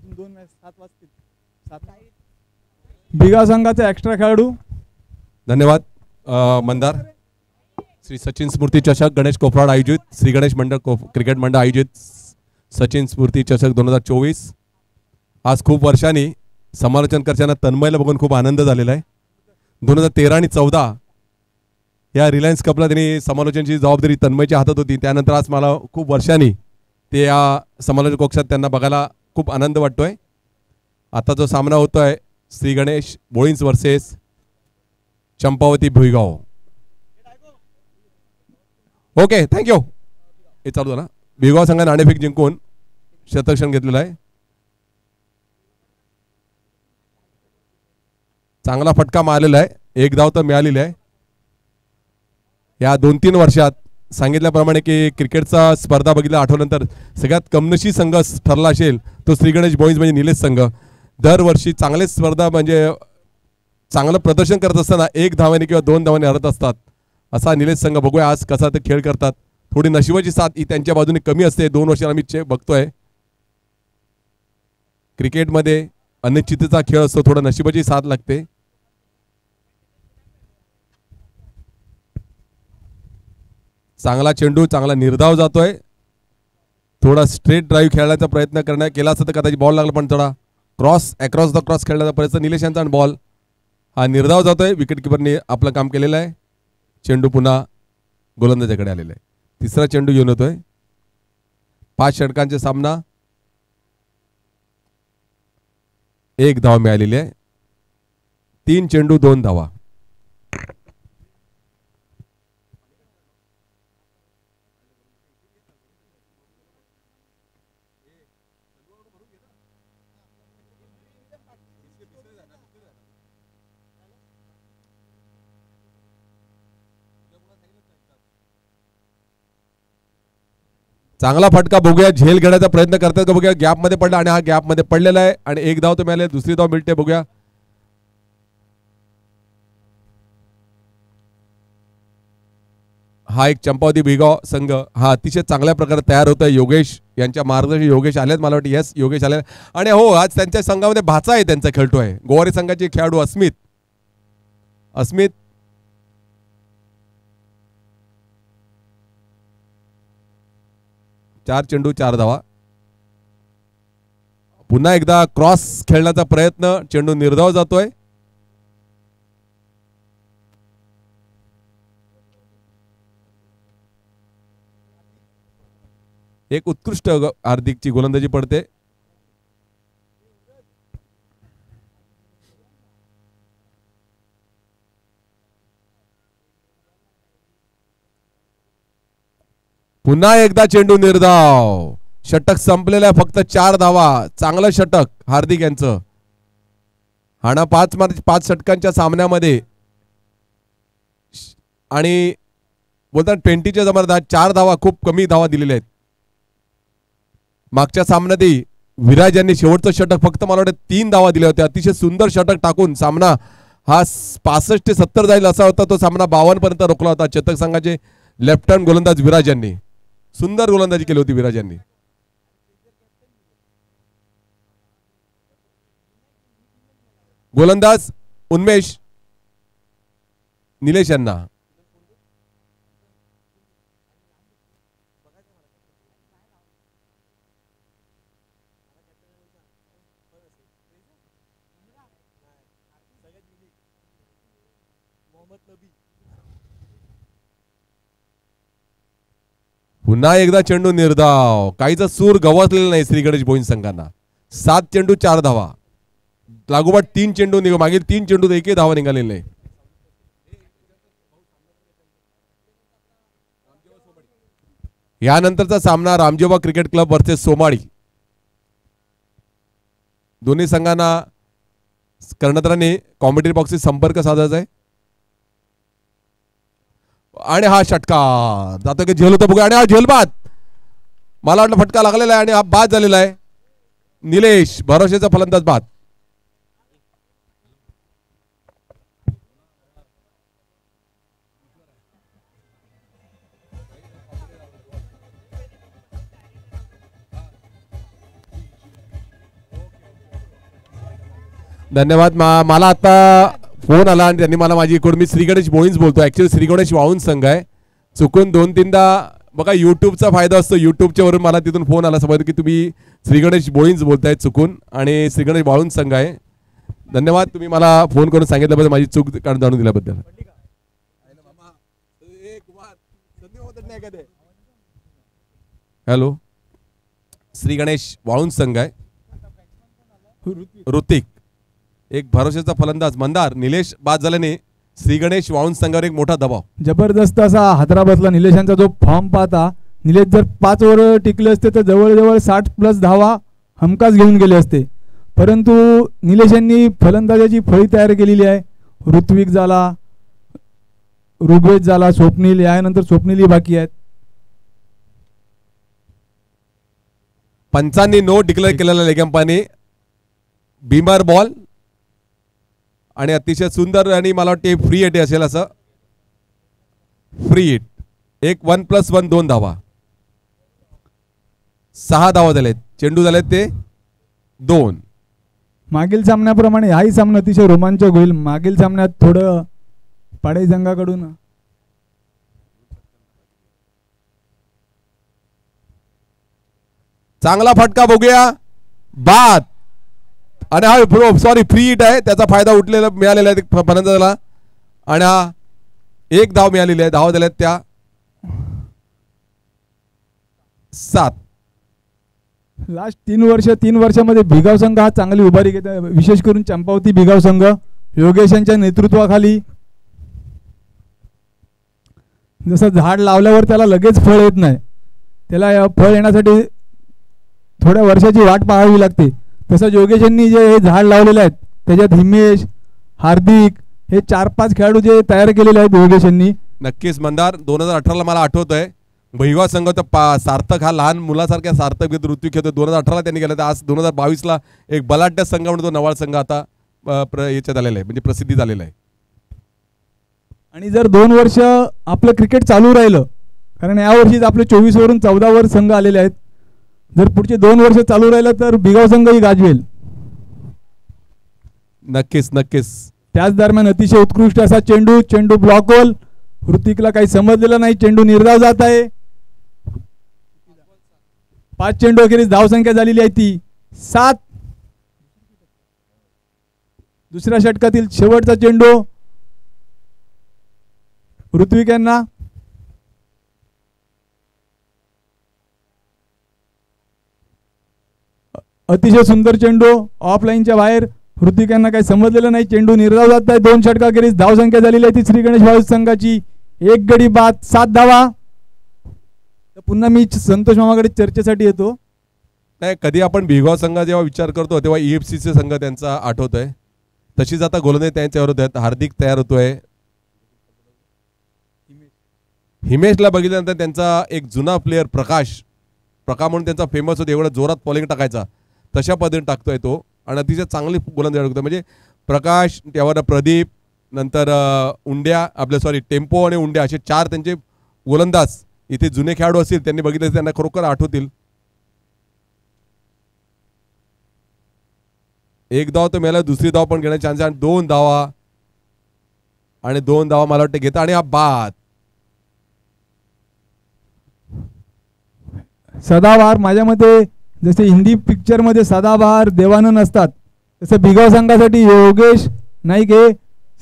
अजून 2 मॅच 7 वाजतील. 7 बिगा संघाचे एक्स्ट्रा खेळाडू. धन्यवाद मंदार. श्री सचिन स्मृती चषक गणेश कोफराड आयोजित श्री गणेश मंडळ क्रिकेट मंडळ आयोजित सचिन स्मृती चषक 2024. आज खूप वर्षांनी समालोचन करताना तन्मयला बघून खूप आनंद झालेला आहे. 2013 आणि 2014 या रिलायन्स कपला त्यांनी समालोचनाची जबाबदारी तन्मयच्या हातात होती. त्यानंतर आज मला खूप वर्षांनी ते या समालोचन कक्षात त्यांना बघायला खूप आनंद वाटतोय. आता जो सामना होतोय श्री गणेश बोळींस versus Champavati Bhuigaon. Okay thank you. हे चालू झाला. भुईगाव संघाने नाणेफेक जिंकून शतरक्षण घेतलेलं आहे. चांगला फटका मारलेला आहे. एक धाव तर मिळालेली आहे. या 2-3 वर्षात सांगितल्याप्रमाणे की क्रिकेटचा स्पर्धा बघितल्या आठवल्यानंतर सगळ्यात कमनशी संघ ठरला असेल तो श्री गणेश बॉईज म्हणजे निलेश संघ. दरवर्षी चांगले स्पर्धा म्हणजे चांगलं प्रदर्शन करत असताना 1 धावाने किंवा 2 धावाने हरत असतात. असा निलेश संघ बघूया आज कसा ते खेळ करतात. थोडी नशिबाची साथ ही त्यांच्या बाजूने कमी असते. 2 वर्षांना आम्ही बघतोय क्रिकेटमध्ये अनिश्चिततेचा खेळ असतो. थोडं नशिबाची साथ लागते. चांगला चेंडू चांगला निर्धाव जातोय. थोडा स्ट्रेट ड्राईव्ह खेळण्याचा प्रयत्न केला असता तर कदाचित बॉल लागला, पण थोडा अक्रॉस द क्रॉस खेळण्याचा प्रयत्न निलेश यांचा आणि बॉल हा निर्धाव जातोय. विकेट किपरने आपलं काम केलेलं आहे. चेंडू पुन्हा गोलंदाजाकडे आलेला आहे. तिसरा चेंडू घेऊन येतोय. 5 षटकांचे सामना. 1 धाव मिळालेली आहे. 3 चेंडू 2 धावा. चांगला फटका बघूया. झेल घेण्याचा प्रयत्न करतात का बघूया. गॅपमध्ये पडला आणि हा गॅपमध्ये पडलेला आहे आणि 1 धाव तर मिळाले. दुसरी धाव मिळते बघूया. हा एक चंपावती भुईगाव संघ हा अतिशय चांगल्या प्रकारे तयार होतोय. योगेश यांच्या मार्गदर्शन योगेश आलेत मला वाटतं. येस योगेश आले. आणि हो आज त्यांच्या संघामध्ये भाचा आहे त्यांचा खेळतोय. गोवारी संघाचे खेळाडू अस्मित 4 चेंडू 4 धावा. पुन्हा एकदा क्रॉस खेळण्याचा प्रयत्न. चेंडू निर्धाव जातोय. एक उत्कृष्ट हार्दिकची गोलंदाजी पडते. पुन्हा एकदा चेंडू निर्धाव. षटक संपलेलं आहे. फक्त 4 धावा. चांगलं षटक हार्दिक यांचं. हा ना 5 षटकांच्या सामन्यामध्ये आणि बोलतात 20च्या जमान्यात 4 धावा खूप कमी धावा दिलेल्या आहेत. मागच्या सामन्यातही विराज यांनी शेवटचं षटक फक्त मला वाटतं 3 धावा दिल्या होत्या. अतिशय सुंदर षटक टाकून सामना हा 65 ते 70 जाईल असा होता. तो सामना 52 पर्यंत रोखला होता. चेतक संघाचे लेफ्ट हँड गोलंदाज विराज यांनी सुंदर गोलंदाजी केली होती. विराज यांनी गोलंदाज उन्मेष निलेश यांना पुन्हा एकदा चेंडू निर्धाव. काहीच सूर गवसलेला नाही श्री गणेश बोईंज संघांना. 7 चेंडू 4 धावा. लागोपाठ 3 चेंडू मागील 3 चेंडू 1 धावा निघालेले नाही. यानंतरचा सामना रामजेबा क्रिकेट क्लब वर्सेस सोमाळी. दोन्ही संघांना कर्णधारांनी कॉमेंट्री बॉक्सशी संपर्क साधायचा आहे. आणि हा षटका जातो की झेल होतो बघूया. आणि हा झेल बाद. मला वाटलं फटका लागलेला आहे आणि हा बाद झालेला आहे. निलेश भरोसेचा फलंदाज बाद. धन्यवाद. मला आता फोन आला आणि त्यांनी मला माझी इकडून, मी श्री गणेश बोळींज बोलतो, ऍक्च्युली श्री गणेश वाळूंज संघ आहे. चुकून 2-3दा बघा युट्यूबचा फायदा असतो, युट्यूबच्या वरून मला तिथून फोन आला समज की तुम्ही श्री गणेश बोळींज बोलताय चुकून, आणि श्री गणेश वाळूंज संघ आहे. धन्यवाद तुम्ही मला फोन करून सांगितल्याबद्दल, माझी चूक जाणून दिल्याबद्दल. हॅलो, श्री गणेश वाळूंज संघ आहे. ऋतिक एक भरोशाचा फलंदाज, मंदार निलेश बाद झाल्याने श्री गणेश वाळूंज संघावर एक मोठा दबाव. जबरदस्त असा हादरा बसला निलेशांचा जो फॉर्म पाहता. निलेश जर 5 ओव्हर टिकले असते तर जवळजवळ 60+ धावा हमखास घेऊन गेले असते, परंतु निलेशांनी फलंदाजाची फळी तयार केलेली आहे. ऋत्विक झाला, ऋग्वेद झाला, स्वप्नील, यानंतर स्वप्नीलही बाकी आहेत. पंचांनी नो डिक्लेअर केलेला लेग अंपायरने बीमर बॉल, आणि अतिशय सुंदर, आणि मला वाटते फ्री हिट असेल, असं फ्री हिट. एक 1+1 2 धावा, 6 धावा झालेत, चेंडू झालेत ते 2. मागील सामन्याप्रमाणे हाही सामना अतिशय रोमांचक होईल. मागील सामन्यात थोडं पाडे संघाकडून चांगला फटका बघूया, बाद, आणि हा सॉरी फ्री हिट आहे, त्याचा फायदा उठलेला मिळालेला आहे फलंदाजाला, आणि हा 1 धाव मिळालेली आहे. धाव झाल्यात त्या 7. लास्ट 3 वर्षामध्ये भिगाव संघ हा चांगली उभारी घेत आहे, विशेष करून चंपावती भिगाव संघ योगेश यांच्या नेतृत्वाखाली. जसं झाड लावल्यावर त्याला लगेच फळ येत नाही, त्याला फळ येण्यासाठी थोड्या वर्षाची वाट पाहावी लागते. तसं योगेश यांनी जे हे झाड लावलेले आहेत त्याच्यात हिमेश, हार्दिक हे 4-5 खेळाडू जे तयार केलेले आहेत योगेश यांनी. नक्कीच मंदार, 2018ला मला आठवत आहे भैगाव संघ तर सार्थक हा लहान मुलासारख्या सार्थक घेत ऋत्विक खेळतो. 2018ला त्यांनी केलं, तर आज 2022ला एक बलाढ्य संघ म्हणून तो नवाळ संघ आता याच्यात आलेला आहे, म्हणजे प्रसिद्धीत आलेला आहे. आणि जर 2 वर्ष आपलं क्रिकेट चालू राहिलं, कारण यावर्षीच आपले 24 वरून 14 वर संघ आलेले आहेत, जर पुढचे 2 वर्ष चालू राहिलं तर भिगाव संघही गाजवेल. नक्कीच नक्कीच. त्याच दरम्यान अतिशय उत्कृष्ट असा चेंडू ब्लॉक होल. ऋतिकला काही समजलेलं नाही, चेंडू निर्धाव जात आहे. 5 चेंडू अखेरीस धावसंख्या झालेली आहे ती 7. दुसऱ्या षटकातील शेवटचा चेंडू ऋत्विक यांना. अतिशय सुंदर चेंडू ऑफलाईनच्या बाहेर. ऋतिक यांना काही समजलेलं नाही, चेंडू निर्धाव जात आहे. 2 षटकाखेरीस धावसंख्या झालेली आहे ती श्री गणेश वाळूंज संघाची 1 गडी बाद 7 धावा. पुन्हा मी संतोष मामाकडे चर्चेसाठी येतो. नाही, कधी आपण भिगाव संघ जेव्हा विचार करतो तेव्हा EFCचे संघ त्यांचा आठवत आहे. तशीच आता गोलंदाज त्यांच्यावर होत आहेत. हार्दिक तयार होतोय. हिमेशला बघितल्यानंतर त्यांचा एक जुना प्लेअर प्रकाश म्हणून त्यांचा फेमस होता, एवढा जोरात बॉलिंग टाकायचा, तशा पद्धतीने टाकतोय तो, आणि अतिशय चांगली गोलंदाजी टाकतो. म्हणजे प्रकाश, त्यावर प्रदीप, नंतर उंड्या, आपले सॉरी टेम्पो आणि उंड्या, असे 4 त्यांचे गोलंदाज इथे जुने खेळाडू असतील, त्यांनी बघितले त्यांना खरोखर आठवतील. 1 धाव तर मिळाला, दुसरी धाव पण घेण्याचे चान्स आहे, आणि 2 धावा आणि 2 धावा मला वाटतं घेता, आणि हा बाद. सदाबहार माझ्या मते जसे हिंदी पिक्चर मध्ये सदाबहार देवानंद असतात, तसं भिगाव संघासाठी योगेश नाईक हे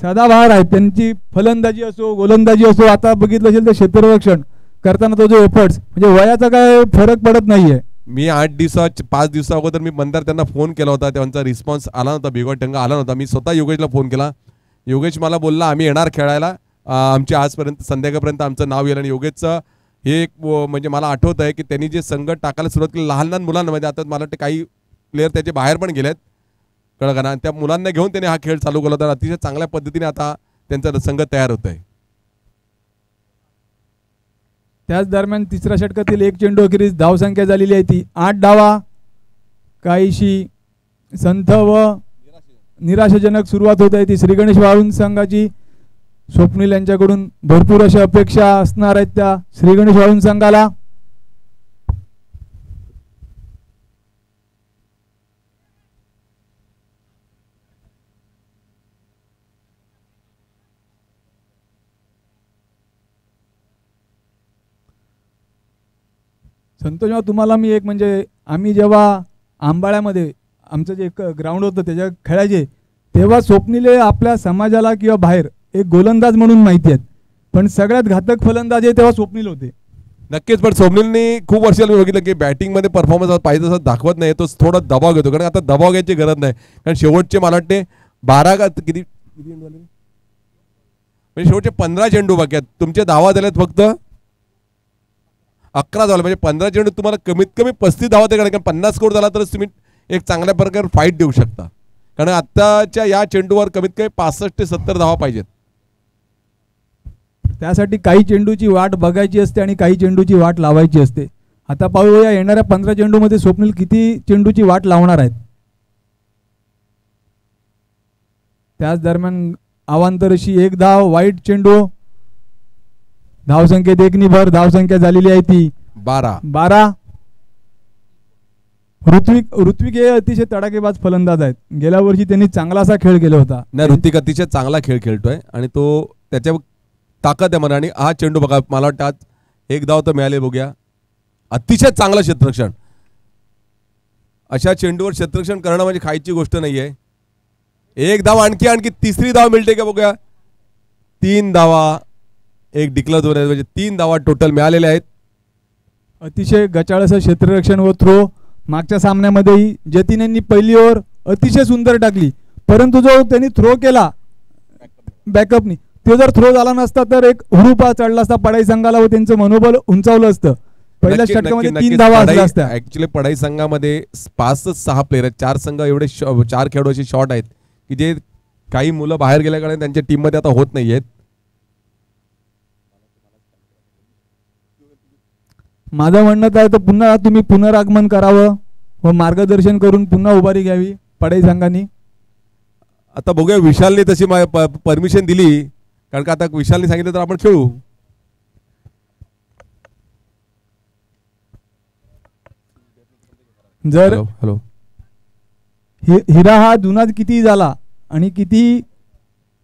सदाबहार आहेत. त्यांची फलंदाजी असो गोलंदाजी असो, आता बघितलं असेल तर क्षेत्ररक्षण करताना तो जो एफर्ट्स, म्हणजे वयाचा काय फरक पडत नाहीये. मी 5 दिवसा अगोदर मी मंदार त्यांना फोन केला होता, त्यांचा रिस्पॉन्स आला नव्हता, भिगाव टंगा आला नव्हता. मी स्वतः योगेशला फोन केला. योगेश मला बोलला आम्ही येणार खेळायला, आमची आजपर्यंत संध्याकाळपर्यंत आमचं नाव येईल. आणि योगेशचं हे एक म्हणजे मला आठवत आहे की त्यांनी जे संघ टाकायला सुरुवात केली लहान मुलांमध्ये, आता मला वाटतं काही प्लेयर त्याचे बाहेर पण गेलेत कळकना, त्या मुलांना घेऊन त्यांनी हा खेळ चालू केला होता. अतिशय चांगल्या पद्धतीने आता त्यांचा संघ तयार होत आहे. त्याच दरम्यान तिसऱ्या षटकातील 1 चेंडू अखेरीस धावसंख्या झालेली आहे ती 8 धावा. काहीशी संथ व निराशाजनक सुरुवात होत आहे ती श्री गणेश वाळूंज संघाची. स्वप्नील यांच्याकडून भरपूर अशा अपेक्षा असणार आहेत त्या श्री गणेश वाळूंज संघाला. संतोष, तुम्हाला मी एक म्हणजे आम्ही जेव्हा आंबाळ्यामध्ये आमचं जे एक ग्राउंड होतं त्याच्या खेळायचे, तेव्हा स्वप्नीले आपल्या समाजाला किंवा बाहेर एक गोलंदाज म्हणून माहिती आहेत, पण सगळ्यात घातक फलंदाज आहे तेव्हा स्वप्नील होते. नक्कीच, पण स्वप्नीलनी खूप वर्षाला मी बघितलं की बॅटिंगमध्ये परफॉर्मन्स पाहिजे तसं दाखवत नाही, तो थोडा दबाव घेतो. कारण आता दबाव घ्यायची गरज नाही, कारण शेवटचे मला वाटते 12 का किती म्हणजे शेवटचे 15 चेंडू बाकी आहेत. तुमचे धावा झालेत फक्त 11 झाले, म्हणजे 15 चेंडू तुम्हाला कमीत कमी 35 धावा ते, कारण 50 स्कोर झाला तरच तुम्ही एक चांगल्या प्रकारे फाईट देऊ शकता. कारण आत्ताच्या या चेंडूवर कमीत कमी 65 ते 70 धावा पाहिजेत. त्यासाठी काही चेंडूची वाट बघायची असते आणि काही चेंडूची वाट लावायची असते. आता पाहूया येणाऱ्या 15 चेंडूमध्ये स्वप्नील किती चेंडूची वाट लावणार आहेत. त्याच दरम्यान अवांतरशी एक धाव, वाईट चेंडू, धावसंख्येत 1 भर, धावसंख्या झालेली आहे ती 12. ऋत्विक हे अतिशय तडाखेबाज फलंदाज आहेत. गेल्या वर्षी त्यांनी चांगलासा खेळ केला होता. नाही, ऋत्विक अतिशय चांगला खेळ खेळतोय आणि तो त्याच्या ताकद आहे म्हणा. आणि हा चेंडू बघा, मला वाटतं आज 1 धाव तर मिळाले. बघूया, अतिशय चांगलं क्षेत्ररक्षण. अशा चेंडूवर क्षेत्ररक्षण करणं म्हणजे खायची गोष्ट नाही आहे. 1 धाव, आणखी तिसरी धाव मिळते का बघूया. 3 धावा, एक डिक्लेअर होत म्हणजे 3 धावा टोटल मिळालेल्या आहेत. अतिशय गचाळ असं क्षेत्ररक्षण व थ्रो. मागच्या सामन्यामध्येही जतीन यांनी पहिली ओव्हर अतिशय सुंदर टाकली, परंतु जो त्यांनी थ्रो केला बॅकअपनी, तो जर थ्रो झाला नसता तर एक हुरूपा चढला असता पडाई संघाला व त्यांचं मनोबल उंचावलं असतं. पहिल्या षटकामध्ये 3 धावा असल्या असत्या. ऍक्च्युली पडाई संघामध्ये 5 ते 6 प्लेयर आहेत. 4 संघ एवढे 4 खेळाडू असे शॉर्ट आहेत की जे काही मुलं बाहेर गेल्याकडे त्यांच्या टीममध्ये आता होत नाहीयेत. माझं म्हणणं आहे तर पुन्हा तुम्ही पुनरागमन करावं व मार्गदर्शन करून पुन्हा उभारी घ्यावी पडाई संघांनी. आता बघूया, विशालने तशी परमिशन दिली, कारण का आता विशालने सांगितलं तर आपण खेळू. जर हॅलो हिरा हा जुना किती झाला आणि किती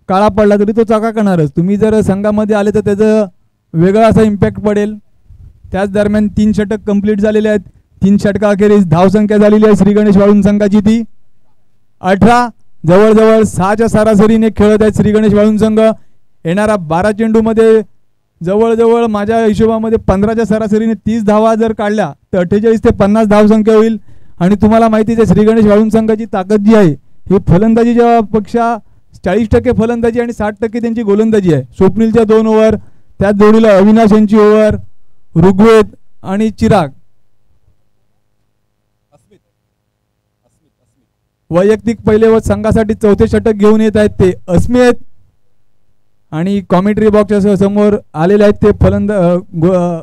काळा पडला तरी तो चकाकणारच. तुम्ही जर संघामध्ये आले तर त्याचं वेगळा असा इम्पॅक्ट पडेल. त्याच दरम्यान 3 षटक कंप्लीट झालेले आहेत. 3 षटकाखेरीज धावसंख्या झालेली आहे श्री गणेश वाळुंज संघाची ती 18. जवळजवळ 6च्या सरासरीने खेळत आहेत श्री गणेश वाळुंज संघ. येणारा 12 चेंडूमध्ये जवळजवळ माझ्या हिशोबामध्ये 15च्या सरासरीने 30 धावा जर काढल्या तर 48 ते 50 धावसंख्या होईल. आणि तुम्हाला माहितीच आहे श्री गणेश वाळुंज संघाची ताकद जी आहे ही फलंदाजीच्या पेक्षा 40% फलंदाजी आणि 60% त्यांची गोलंदाजी आहे. स्वप्नीलच्या 2 ओव्हर, त्याच जोडीला अविनाश यांची ओव्हर, ऋग्वेद आणि चिराग. वैयक्तिक पहिले व संघासाठी 4थे षटक घेऊन येत आहेत ते अस्मित. आणि कॉमेंट्री बॉक्सच्या समोर आलेले आहेत ते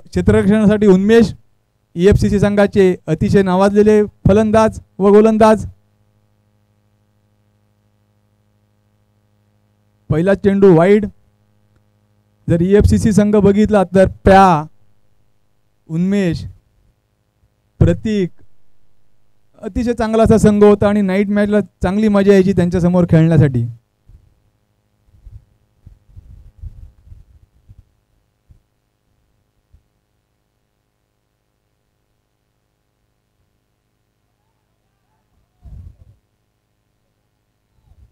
क्षेत्ररक्षणासाठी उन्मेष, EFCC संघाचे अतिशय नावाजलेले फलंदाज व गोलंदाज. पहिला चेंडू वाईड. जर EFCC संघ बघितला तर प्या, उन्मेष, प्रतीक अतिशय चांगला असा संघ होता आणि नाईट मॅचला चांगली मजा यायची त्यांच्या समोर खेळण्यासाठी.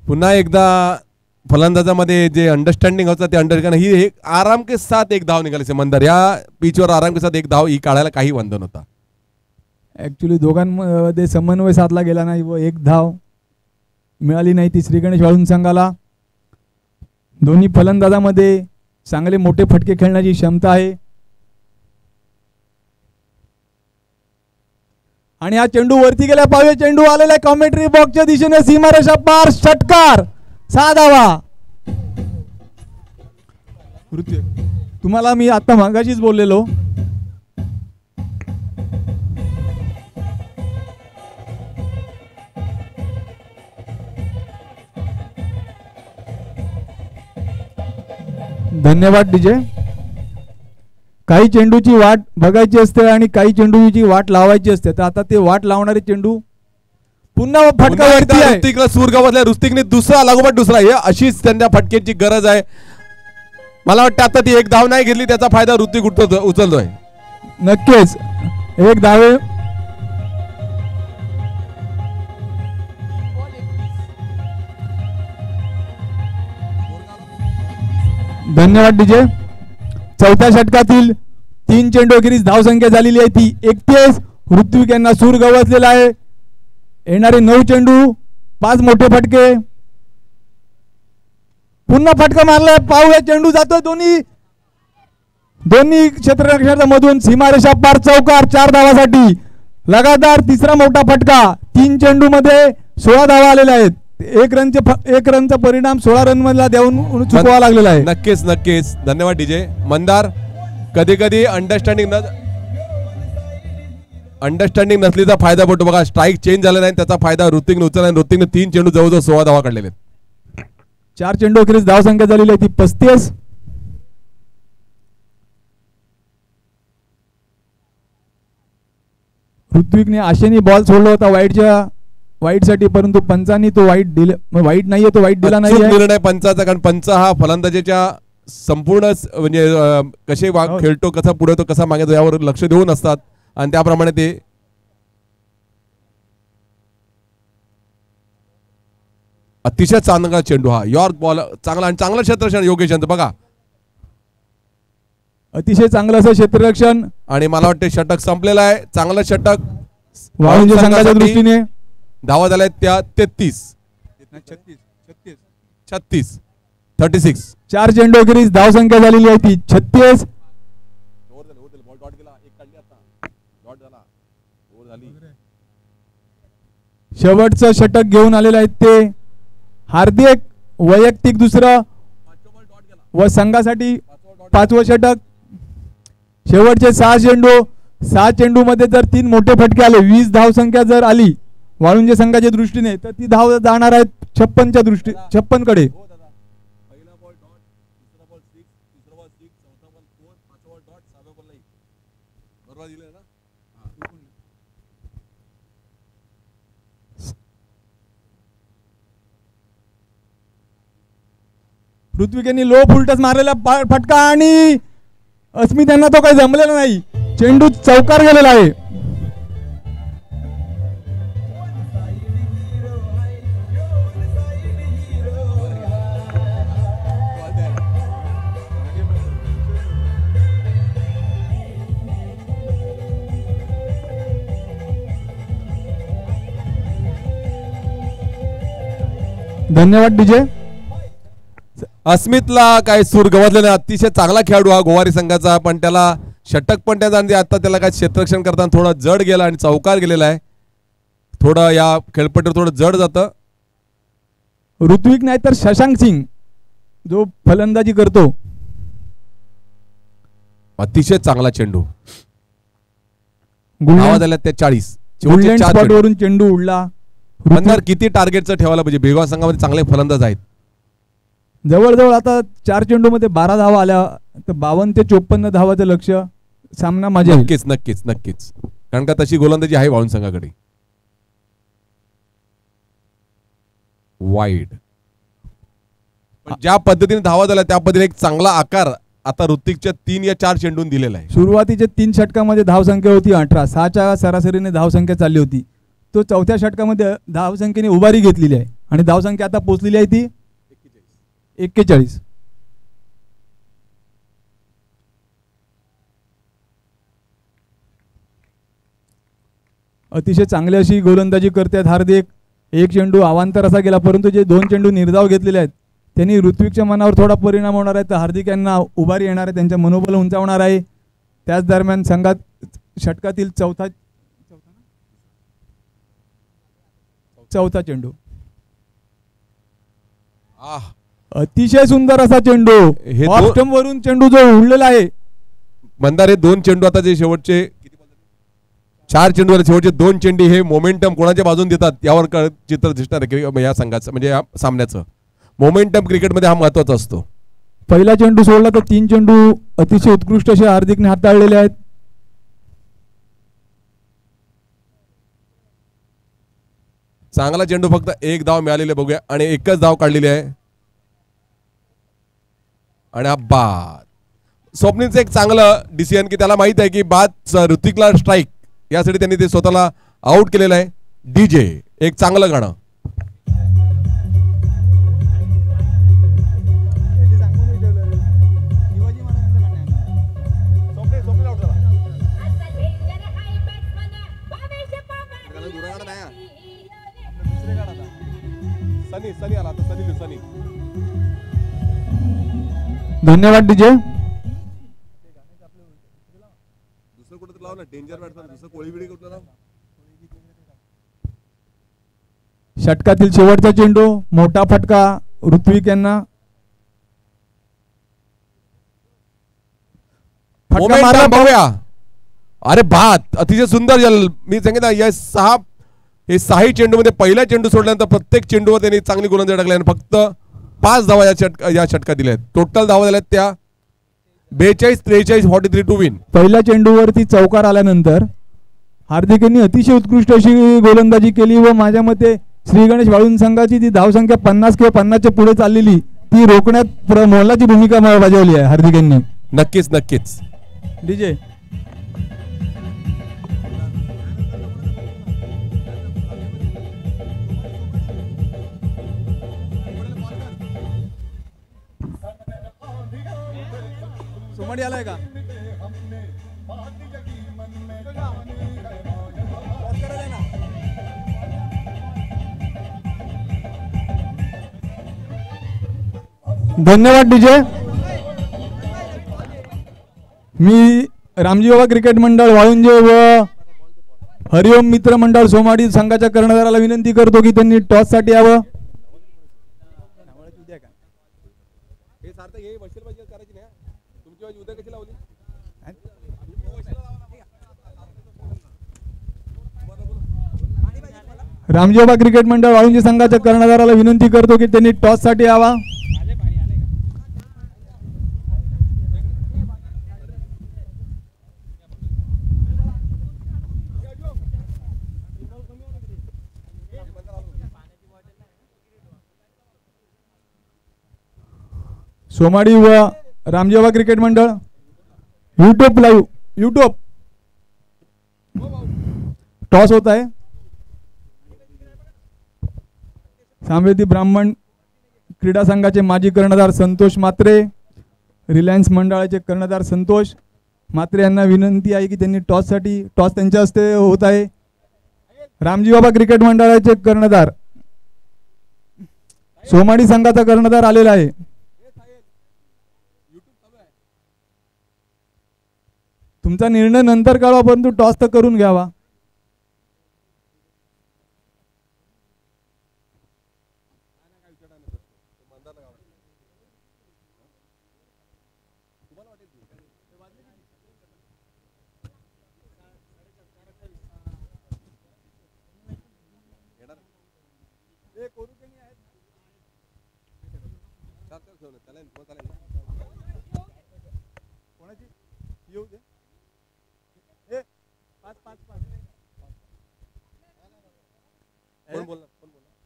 पुन्हा एकदा फलंदाजामध्ये जे अंडरस्टँडिंग होतं ते अंडरस्टँडिंग ही एक आराम के साथ 1 धाव निघाली मंदार. या पिचवर आराम के साथ 1 धाव ही काढायला काही बंधन होता. ॲक्च्युली दोघांमध्ये समन्वय साधला गेला नाही व 1 धाव मिळाली नाही ती श्री गणेश वाळुंज संघाला. दोन्ही फलंदाजामध्ये चांगले मोठे फटके खेळण्याची क्षमता आहे. आणि हा चेंडू वरती गेला. पाहूया चेंडू आलेला आहे कॉमेंट्री बॉक्सच्या दिशेने, सीमारेषा पार, षटकार, 6 धावा. तुम्हाला मी आता मागाशीच बोललेलो धन्यवाद डीजे. काही चेंडूची वाट बघायची असते आणि काही चेंडूची वाट लावायची असते. तर आता ते वाट लावणारे चेंडू पुन्हा फटका वरती आहे. ऋतिकला सूर गावातल्या ऋतिकने दुसरा लागोपाठ दुसरा, हे अशीच त्यांच्या फटकेची गरज आहे. मला वाटतं आता ती 1 धाव नाही घेतली त्याचा फायदा ऋतिक उचलतोय. नक्कीच एक धावे. धन्यवाद डीजे. चौथ्या षटकातील 3 चेंडू अखेरीस धावसंख्या झालेली आहे ती 31. ऋत्विक यांना सूर गवसलेला आहे. येणारे 9 चेंडू 5 मोठे फटके. पुन्हा फटका मारलाय. पाहूया चेंडू जातो दोन्ही क्षेत्ररक्षकांच्या मधून सीमारेषा पार. चौकार 4 धावासाठी. लगातार तिसरा मोठा फटका. 3 चेंडू मध्ये 16 धावा आलेल्या आहेत. एक रनचा परिणाम 16 रन मधला देऊन चुकवा लागलेला आहे. नक्कीच नक्कीच. धन्यवाद डीजे. मंदार कधी कधी अंडरस्टँडिंग नसलीचा फायदा पडतो बघा. स्ट्राईक चेंज झाला नाही त्याचा फायदा ऋतिकने उचलला. ऋतिकने 3 चेंडू जवळजवळ 16 धावा काढलेले. 4 चेंडू अखेरीस धावसंख्या झालेली आहे ती 35. ऋत्विकने आशेने बॉल सोडला होता वाईट साठी, परंतु पंचांनी तो वाईट नाहीये, तो वाईट दिला नाही. निर्णय पंचाचा, कारण पंच हा फलंदाजीच्या संपूर्ण म्हणजे कसे खेळतो, कसा पुढे तो कसा मागे यावर लक्ष देऊन असतात आणि त्याप्रमाणे ते अतिशय चांगला चेंडू हा यॉर्क बॉल चांगला आणि चांगलं क्षेत्ररक्षण योगेश यांचं बघा. अतिशय चांगलं असं क्षेत्ररक्षण आणि मला वाटते षटक संपलेलं आहे. चांगलं षटक वाळुंज संघाच्या दृष्टीने. धावा झाल्या त्या 36. 4 चेंडू अखेरीस धावसंख्या झालेली आहे ती 36. शेवटचं षटक घेऊन आलेलं आहे ते हार्दिक. वैयक्तिक दुसरं व संघासाठी 5वं षटक. शेवटचे 6 चेंडू मध्ये जर 3 मोठे फटके आले, 20 धावसंख्या जर आली वाळुंज संघाच्या दृष्टीने, तर ती धाव जाणार आहेत 56 कडे. ऋत्विक यांनी लो फुलटस मारलेला फटका आणि अस्मित यांना तो काही जमलेला नाही. चेंडू चौकार गेलेला आहे. धन्यवाद डीजे. अस्मितला काय सूर गवसले नाही. अतिशय चांगला खेळाडू हा गोवारी संघाचा, पण त्याला षटक पण त्याचा आता त्याला काय क्षेत्ररक्षण करताना थोडा जड गेला आणि चौकार गेलेला आहे. थोडं या खेळपट्टीवर थोडं जड जातं. ऋत्विक नाही तर शशांक सिंग जो फलंदाजी करतो. अतिशय चांगला चेंडू. धावा झाल्या त्या 40. वरून चेंडू उडला. किती टार्गेटचं ठेवायला पाहिजे. बेळगाव संघामध्ये चांगले फलंदाज आहेत. जवळजवळ आता 4 चेंडू मध्ये 12 धावा आल्या, तर 52 ते 54 धावाचं लक्ष. सामना मजा येईल. नक्कीच कारण का तशी गोलंदाजी आहे वाळुंज संघाकडे. वाईड ज्या पद्धतीने धावा झाल्या त्या पद्धतीने एक चांगला आकार आता ऋतिकच्या 3 या 4 चेंडून दिलेला आहे. सुरुवातीच्या 3 षटकामध्ये धावसंख्या होती 18. 6च्या सरासरीने धावसंख्या चालली होती. तो 4थ्या षटकामध्ये धावसंख्येने उभारी घेतलेली आहे आणि धावसंख्या आता पोहोचलेली आहे ती 41. अतिशय चांगली अशी गोलंदाजी करतात हार्दिक. एक चेंडू अवांतर असा गेला, परंतु जे 2 चेंडू निर्धाव घेतलेले आहेत त्यांनी ऋत्विकच्या मनावर थोडा परिणाम होणार आहे. तर हार्दिक यांना उभारी येणार आहे, त्यांच्या मनोबल उंचावणार आहे. त्याच दरम्यान संघात षटकातील चौथा चेंडू. अतिशय सुंदर असा चेंडू. ऑफ स्टंप वरून चेंडू जो उडलेला आहे. मंदार हे 2 चेंडू आता जे शेवटचे 4 चेंडू शेवटचे 2 चेंडू हे मोमेंटम कोणाच्या बाजून देतात यावर चित्र दिसणार आहे या संघाचं, म्हणजे या सामन्याचं. मोमेंटम क्रिकेटमध्ये हा महत्वाचा असतो. पहिला चेंडू सोडला तर 3 चेंडू अतिशय उत्कृष्ट असे हार्दिकने हाताळलेले आहेत. चांगला चेंडू, फक्त 1 धाव मिळालेली बघूया आणि 1च धाव काढलेली आहे. आणि बाद. स्वप्नीलचं एक चांगलं डिसिजन की त्याला माहित आहे की बाद ऋतिकला स्ट्राईक यासाठी त्यांनी ते स्वतःला आउट केलेलं आहे. डीजे एक चांगलं गाणं. धन्यवाद डीजे. दुसरं कुठं लाव ना, डेंजर बॅट्समन दुसरं कोळी बिडी कुठलं लाव. षटकातील शेवटचा चेंडू, मोठा फटका ऋत्विक यांना. फटका मारला बघूया. अरे बात अतिशय सुंदर जल. मी सांगितलं या सहाही चेंडू मध्ये पहिला चेंडू सोडल्यानंतर प्रत्येक चेंडूवर त्यांनी चांगली गोलंदाजी टाकली आणि फक्त 5 धावा या षटकात दिल्या आहेत. टोटल धावा झाल्यात त्या 42, 43, 43 टू विन. पहिल्या चेंडूवरती चौकार आल्यानंतर हार्दिक यांनी अतिशय उत्कृष्ट अशी गोलंदाजी केली व माझ्या मते श्री गणेश वाळुंज संघाची ती धावसंख्या 50 किंवा 50च्या पुढे चाललेली ती रोखण्यात मोलाची भूमिका बजावली आहे हार्दिक यांनी. नक्कीच नक्कीच. डीजे सोमाडी आलाय का? धन्यवाद डीजे. मी रामजी बाबा क्रिकेट मंडळ वाळुंजे व हरिओम मित्र मंडळ सोमाडी संघाच्या कर्णधाराला विनंती करतो की त्यांनी टॉस साठी यावं. रामजी बाबा क्रिकेट मंडळ वाळुंजे संघाच्या कर्णधाराला विनंती करतो की त्यांनी टॉस साठी यावा. सोमाडी व रामजी बाबा क्रिकेट मंडळ यूट्यूब लाईव्ह यूट्यूब टॉस होत आहे. सामवेदी ब्राह्मण क्रीडा संघाचे माजी कर्णधार संतोष म्हात्रे, रिलायन्स मंडळाचे कर्णधार संतोष म्हात्रे यांना विनंती आहे की त्यांनी टॉस त्यांच्या हस्ते होत आहे. रामजी बाबा क्रिकेट मंडळाचे कर्णधार सोमाडी संघाचा कर्णधार आलेला आहे. तुमचा निर्णय नंतर कळवा परंतु टॉस तर करून घ्यावा.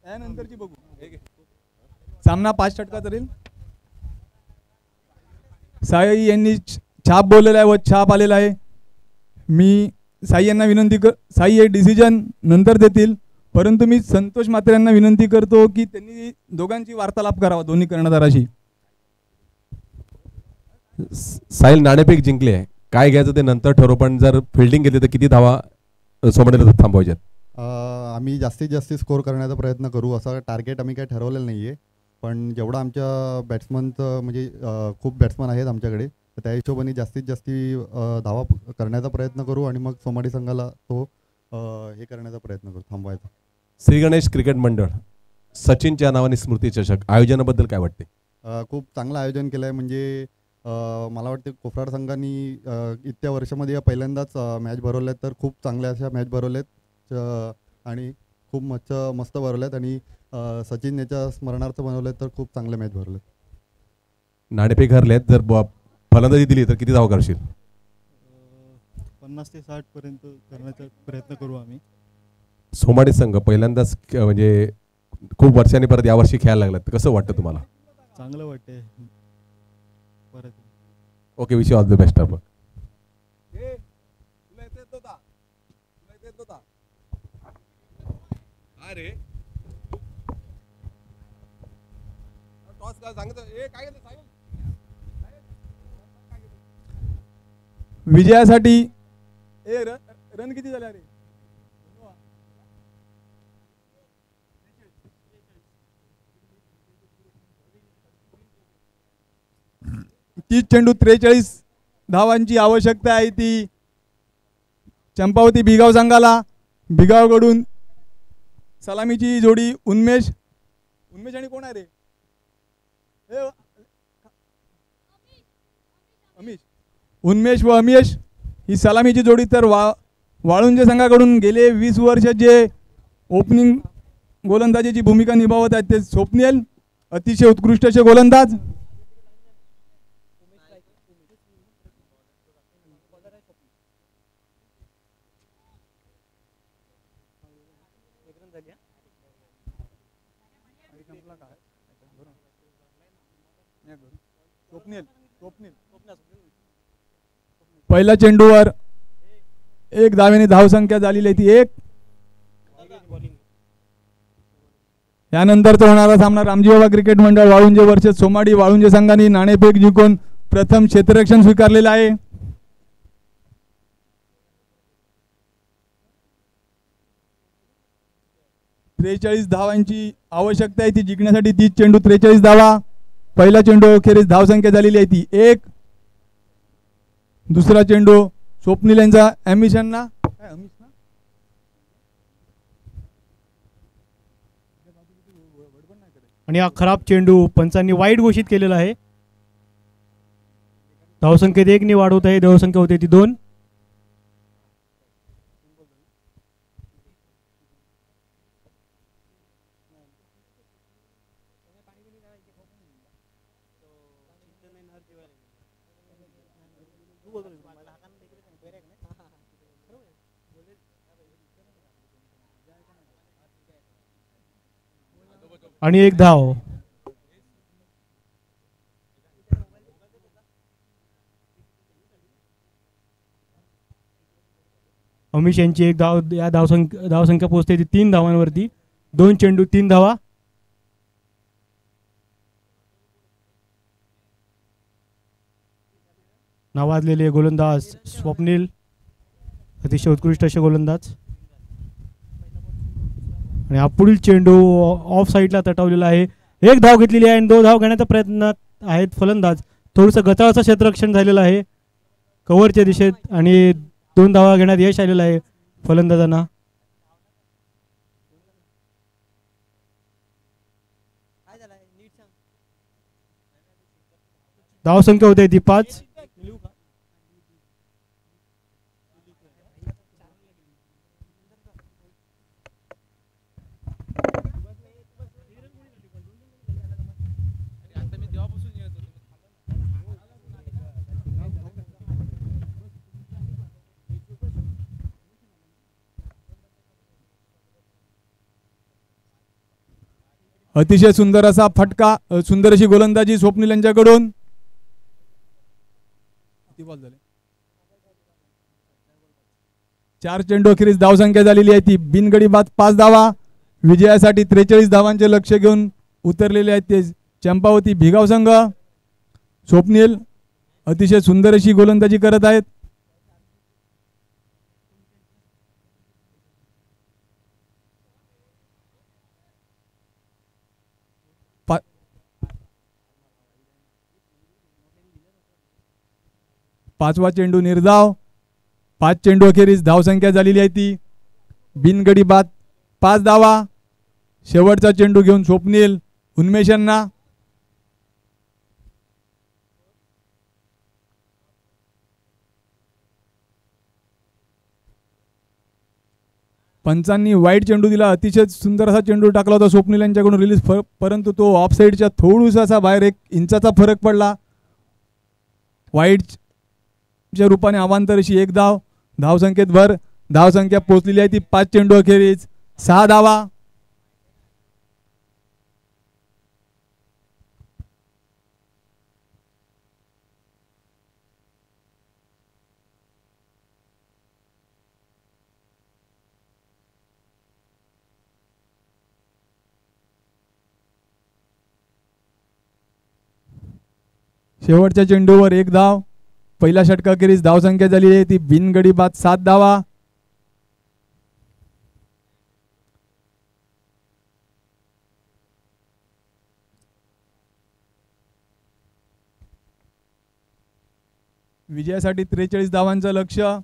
नंतरची बघू. सामना 5 षटकात राहील. साई यांनी छाप बोललेला आहे व छाप आलेला आहे. मी साई यांना विनंती साई हे डिसिजन नंतर देतील परंतु मी संतोष म्हात्रे यांना विनंती करतो की त्यांनी दोघांची वार्तालाप करावा दोन्ही कर्णधाराशी. साहिल नाणेफेक जिंकले आहे, काय घ्यायचं ते नंतर ठरवू, पण जर फिल्डिंग घेतली तर किती धावा सोमाडीला थांबवायच्यात? आम्ही जास्तीत जास्त स्कोर करण्याचा प्रयत्न करू, असं टार्गेट आम्ही काही ठरवलेलं नाही आहे. पण जेवढा आमच्या बॅट्समनचं म्हणजे खूप बॅट्समन आहेत आमच्याकडे, तर त्या हिशोबाने जास्तीत जास्त धावा करण्याचा प्रयत्न करू आणि मग सोमाडी संघाला तो हे करण्याचा प्रयत्न करू, थांबवायचा. श्री गणेश क्रिकेट मंडळ सचिनच्या नावाने स्मृती चषक आयोजनाबद्दल काय वाटते? खूप चांगलं आयोजन केलं आहे. म्हणजे मला वाटते कोफराड संघाने इतक्या वर्षामध्ये पहिल्यांदाच मॅच भरवल्यात, तर खूप चांगल्या अशा मॅच भरवल्यात आणि खूप मस्त भरवल्यात आणि सचिन याच्या स्मरणार्थ बनवलेत, तर खूप चांगले मॅच भरवलेत. नाणेफेक हरलेत, जर फलंदाजी दिली तर किती धावा करशील? 50 ते 60 पर्यंत करण्याचा प्रयत्न करू आम्ही. सोमाडी संघ पहिल्यांदाच म्हणजे खूप वर्षांनी परत यावर्षी खेळायला लागलात, कसं वाटतं तुम्हाला? चांगलं वाटते परत. Okay, wish you all the best. आपण काय रे टॉस का सांगत काय सांग विजयासाठी रन किती झाले रे? 30 चेंडू 43 धावांची आवश्यकता आहे ती चंपावती भिगाव संघाला. भिगावकडून सलामीची जोडी उन्मेष आणि कोण आहे रे? उन्मेष व अमेश ही सलामीची जोडी. तर वाळुंजे संघाकडून गेले 20 वर्ष जे ओपनिंग गोलंदाजीची भूमिका निभावत आहेत ते स्वप्नील, अतिशय उत्कृष्ट असे गोलंदाज. पहिल्या चेंडूवर एक धावेने धावसंख्या झालेली आहे ती 1. यानंतरचा होणारा सामना रामजी बाबा क्रिकेट मंडळ वाळुंजे वर्सेस सोमाडी. वाळुंजे संघाने नाणेफेक जिंकून प्रथम क्षेत्ररक्षण स्वीकारलेलं आहे. त्रेचाळीस धावांची आवश्यकता आहे ती जिंकण्यासाठी. 30 चेंडू 43 धावा. पहिला चेंडू अखेरीस धावसंख्या झालेली आहे ती 1. दुसरा चेंडू स्वप्नील यांचा ॲम्बिशन ना आणि हा खराब चेंडू पंचांनी वाईट घोषित केलेला आहे. धावसंख्येत 1 ने वाढवत आहे. धावसंख्या होते ती 2. आणि 1 धाव. अमिश यांची 1 धाव. या धावसंख्या पोहोचते ती 3 धावांवरती. 2 चेंडू 3 धावा. नावाजलेले गोलंदाज स्वप्नील, अतिशय उत्कृष्ट असे गोलंदाज. आणि हा पुढील चेंडू ऑफ साईडला तटवलेला आहे. 1 धाव घेतलेली आहे आणि 2 धाव घेण्याचा प्रयत्न आहेत फलंदाज. थोडंसं गचाळाचं क्षेत्ररक्षण झालेलं आहे कव्हरच्या दिशेत आणि 2 धावा घेण्यात यश आलेलं आहे फलंदाजांना. धावसंख्या होते ती 5. अतिशय सुंदर असा फटका, सुंदर अशी गोलंदाजी स्वप्नील यांच्याकडून. 4 चेंडू अखेरीस धावसंख्या झालेली आहे ती बिनगडी बाद 5 धावा. विजयासाठी 43 धावांचे लक्ष्य घेऊन उतरलेले आहेत ते चंपावती भिगाव संघ. स्वप्नील अतिशय सुंदर अशी गोलंदाजी करत आहेत. पाचवा चेंडू निर्धाव. 5 चेंडू अखेरीस धावसंख्या झालेली आहे ती बिनगडी बाद 5 धावा. शेवटचा चेंडू घेऊन स्वप्नील उन्मेषांना. पंचांनी वाईट चेंडू दिला. अतिशय सुंदर असा चेंडू टाकला होता स्वप्नील यांच्याकडून रिलीज, परंतु तो ऑफ साईडच्या थोडासा असा बाहेर 1 इंचाचा फरक पडला. वाईटच्या रूपाने अवांतर अशी 1 धाव. धावसंख्येत भर. धावसंख्या पोहोचलेली आहे ती 5 चेंडू अखेरीस 6 धावा. शेवटच्या चेंडूवर 1 धाव. पहिल्या षटकाखेरीज धावसंख्या झाली आहे ती बिनगडी बाद 7 धावा. विजयासाठी 43 धावांचं लक्ष्य.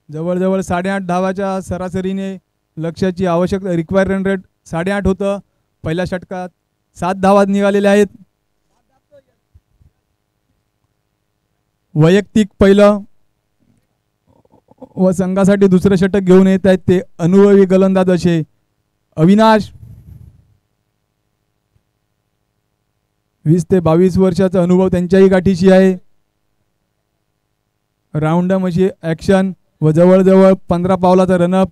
जवळजवळ 8.5 धावाच्या सरासरीने लक्ष्याची आवश्यक रिक्वायर्ड रन रेट 8.5 होतं. पहिल्या षटकात 7 धावा निघालेल्या आहेत. वैयक्तिक पहिलं व संघासाठी दुसरं षटक घेऊन येत आहेत ते अनुभवी गोलंदाज असे अविनाश. 20 ते 22 वर्षाचा अनुभव त्यांच्याही गाठीशी आहे. राऊंडम अशी ॲक्शन व जवळजवळ 15 पावलाचा रनअप.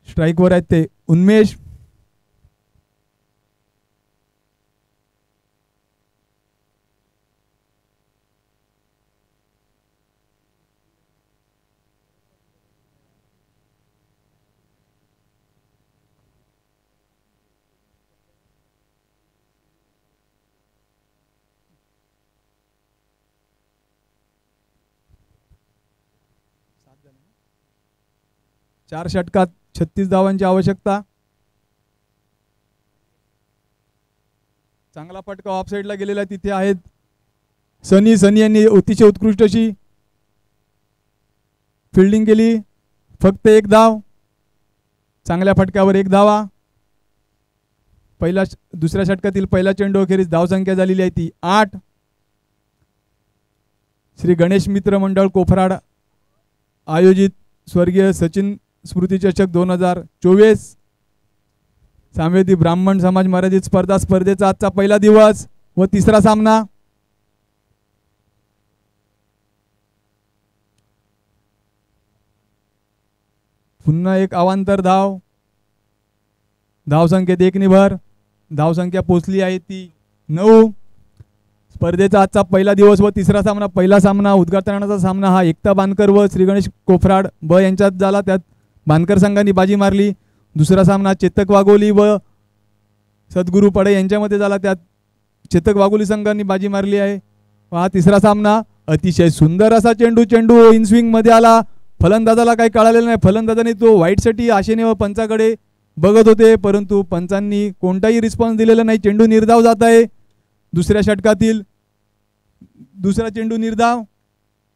स्ट्राईकवर आहेत ते उन्मेष. चार षटकात 36 धावांची आवश्यकता. चांगला फटका ऑफ साईडला गेलेला तिथे आहेत सनी यांनी अतिशय उत्कृष्ट अशी फिल्डिंग केली. फक्त 1 धाव. चांगल्या फटक्यावर 1 धावा. दुसऱ्या षटकातील पहिला चेंडू अखेरीस धावसंख्या झालेली आहे ती 8. श्री गणेश मित्र मंडळ कोफराड आयोजित स्वर्गीय सचिन स्मृती चषक 2024 सामवेदी ब्राह्मण समाज मर्यादित स्पर्धेचा आजचा पहिला दिवस व तिसरा सामना. पुन्हा एक अवांतर धाव. धावसंख्येत 1 ने भर. धावसंख्या पोचली आहे ती 9. स्पर्धेचा आजचा पहिला दिवस व तिसरा सामना. पहिला सामना उद्घाटनाचा सामना हा एकता बांधकर व श्री गणेश कोफराड ब यांच्यात झाला. त्यात बांधकर संघाने बाजी मारली. दुसरा सामना चेतक वाघोली व सद्गुरू पडे यांच्यामध्ये झाला. त्यात चेतक वाघोली संघाने बाजी मारली आहे. हा तिसरा सामना. अतिशय सुंदर असा चेंडू इन स्विंग मध्ये आला. फलंदाजाला काही कळालेलं नाही. फलंदाजाने तो वाईटसाठी आशेने व पंचाकडे बघत होते परंतु पंचांनी कोणताही रिस्पॉन्स दिलेला नाही. चेंडू निर्धाव जात आहे. दुसऱ्या षटकातील दुसरा चेंडू निर्धाव.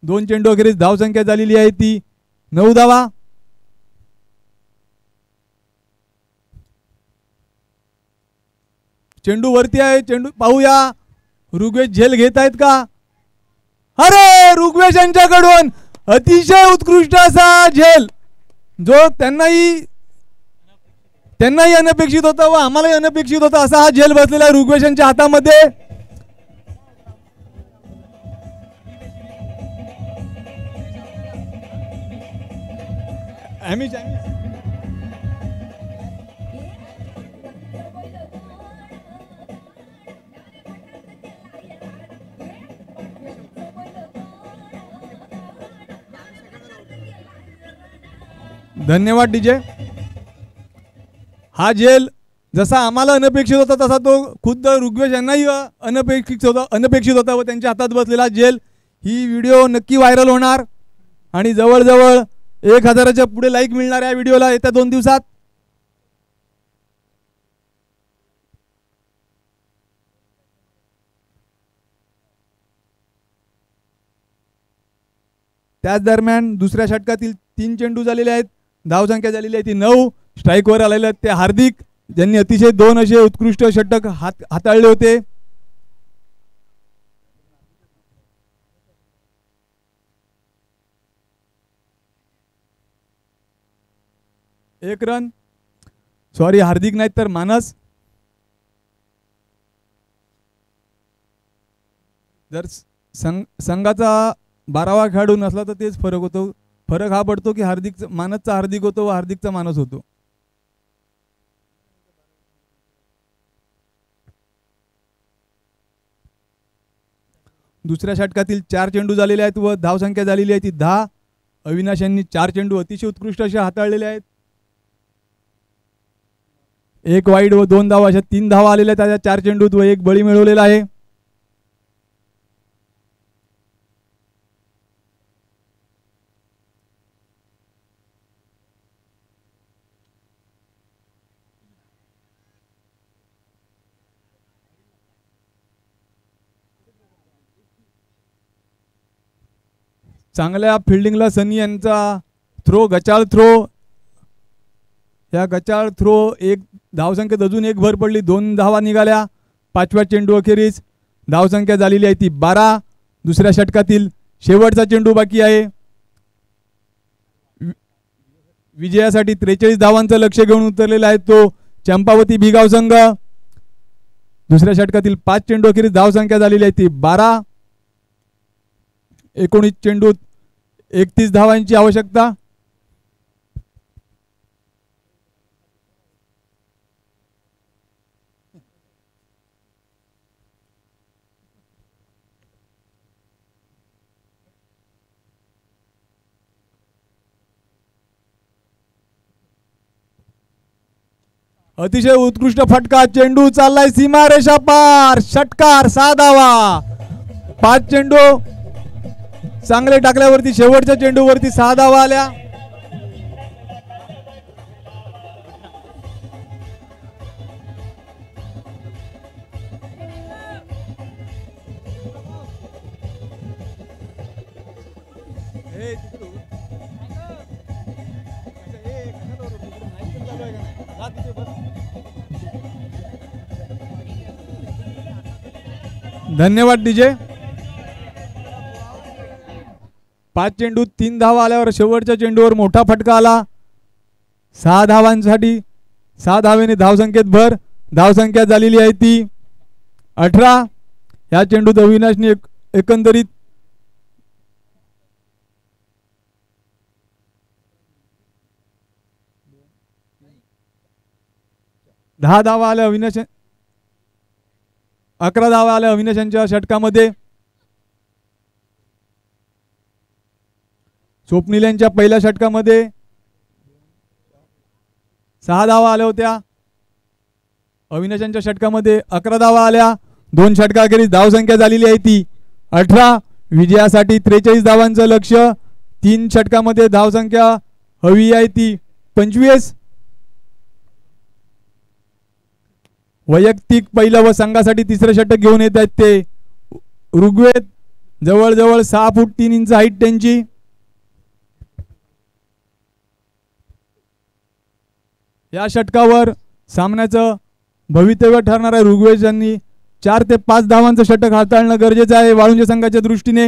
2 चेंडू अखेरीस धावसंख्या झालेली आहे ती 9 धावा. चेंडू वरती आहे. चेंडू पाहूया ऋग्वेश झेल घेत आहेत का. अरे ऋग्वेश यांच्याकडून अतिशय उत्कृष्ट असा झेल जो त्यांनाही अनपेक्षित होता व आम्हालाही अनपेक्षित होता असा हा झेल बसलेला आहे ऋग्वेश यांच्या हातामध्ये. धन्यवाद डीजे. हा झेल जसा आम्हाला अनपेक्षित होता तसा तो खुद्द ऋग्वेश यांनाही अनपेक्षित होता व त्यांच्या हातात बसलेला झेल. ही व्हिडिओ नक्की व्हायरल होणार आणि जवळजवळ 1000च्या पुढे लाईक मिळणार या व्हिडिओला येत्या 2 दिवसात. त्याच दरम्यान दुसऱ्या षटकातील 3 चेंडू झालेले आहेत. धावसंख्या झालेली आहे ती 9. स्ट्राईकवर आलेले आहेत ते हार्दिक ज्यांनी अतिशय 2 असे उत्कृष्ट षटक हाताळले होते. एक रन. सॉरी हार्दिक नाहीत तर मानस. जर संघाचा 12वा खेळाडू नसला तर तेच फरक होतो. फरक हा पडतो की मानसचा हार्दिक होतो व हार्दिकचा मानस होतो. दुसऱ्या षटकातील 4 चेंडू झालेले आहेत व धावसंख्या झालेली आहे ती 10. अविनाश यांनी 4 चेंडू अतिशय उत्कृष्ट असे हाताळलेले आहेत. एक वाईड व 2 धावा अशा 3 धावा आलेल्या त्याच्या 4 चेंडूत व 1 बळी मिळवलेला आहे. चांगल्या फिल्डिंगला सनी यांचा थ्रो, गचाळ थ्रो. या गचाळ थ्रो 1 धावसंख्येत अजून 1 भर पडली. 2 धावा निघाल्या 5व्या चेंडू अखेरीस. धावसंख्या झालेली आहे ती 12. दुसऱ्या षटकातील शेवटचा चेंडू बाकी आहे. विजयासाठी 43 धावांचं लक्ष्य घेऊन उतरलेला आहे तो चंपावती भिगाव संघ. दुसऱ्या षटकातील 5 चेंडू अखेरीस धावसंख्या झालेली आहे ती 12. 19 चेंडूत 31 धावांची आवश्यकता. अतिशय उत्कृष्ट फटका. चेंडू चाललाय सीमारेषा पार. षटकार 6 धावा. 5 चेंडू चांगले टाकल्यावरती शेवटच्या चेंडूवरती 6 धावा आल्या. धन्यवाद डीजे. 5 चेंडूत 3 धावा आल्यावर शेवटच्या चेंडूवर मोठा फटका आला. 6 धावांसाठी 6 धावेने धावसंख्येत भर. धावसंख्या झालेली आहे ती 18. या चेंडूत अविनाशने एकंदरीत 10 धावा आल्या. 11 धावा आल्या अविनाशांच्या षटकामध्ये. स्वप्नील यांच्या पहिल्या षटकामध्ये 6 धावा आल्या होत्या. अविनाशांच्या षटकामध्ये 11 धावा आल्या. 2 षटकाखेरीज धावसंख्या झालेली आहे ती 18. विजयासाठी 43 धावांचं लक्ष्य. 3 षटकामध्ये धावसंख्या हवी आहे ती 25. वैयक्तिक पहिलं व संघासाठी तिसरं षटक घेऊन येत आहेत ते ऋग्वेद. जवळजवळ 6 फूट 3 इंच हाईट त्यांची. या षटकावर सामन्याचं भवितव्य ठरणार आहे. ऋग्वेद यांनी 4 ते 5 धावांचं षटक हाताळणं गरजेचं आहे वाळुंज संघाच्या दृष्टीने.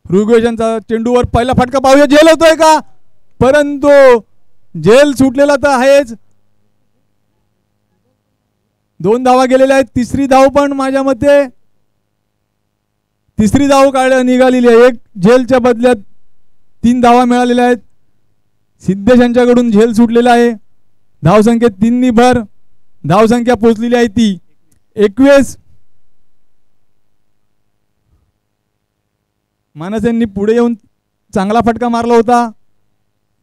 ऋग्वेद यांचा चेंडूवर पहिला फटका पाहूया. झेल होतोय का? परंतु झेल सुटलेला तर आहेच. 2 धावा गेलेल्या आहेत. तिसरी धाव पण माझ्या मते तिसरी धाव निघालेली आहे. 1 झेलच्या बदल्यात 3 धावा मिळालेल्या आहेत. सिद्धेश यांच्याकडून झेल सुटलेला आहे. धावसंख्येत 3 नी भर. धावसंख्या पोहोचलेली आहे ती 21. मानस यांनी पुढे येऊन चांगला फटका मारला होता.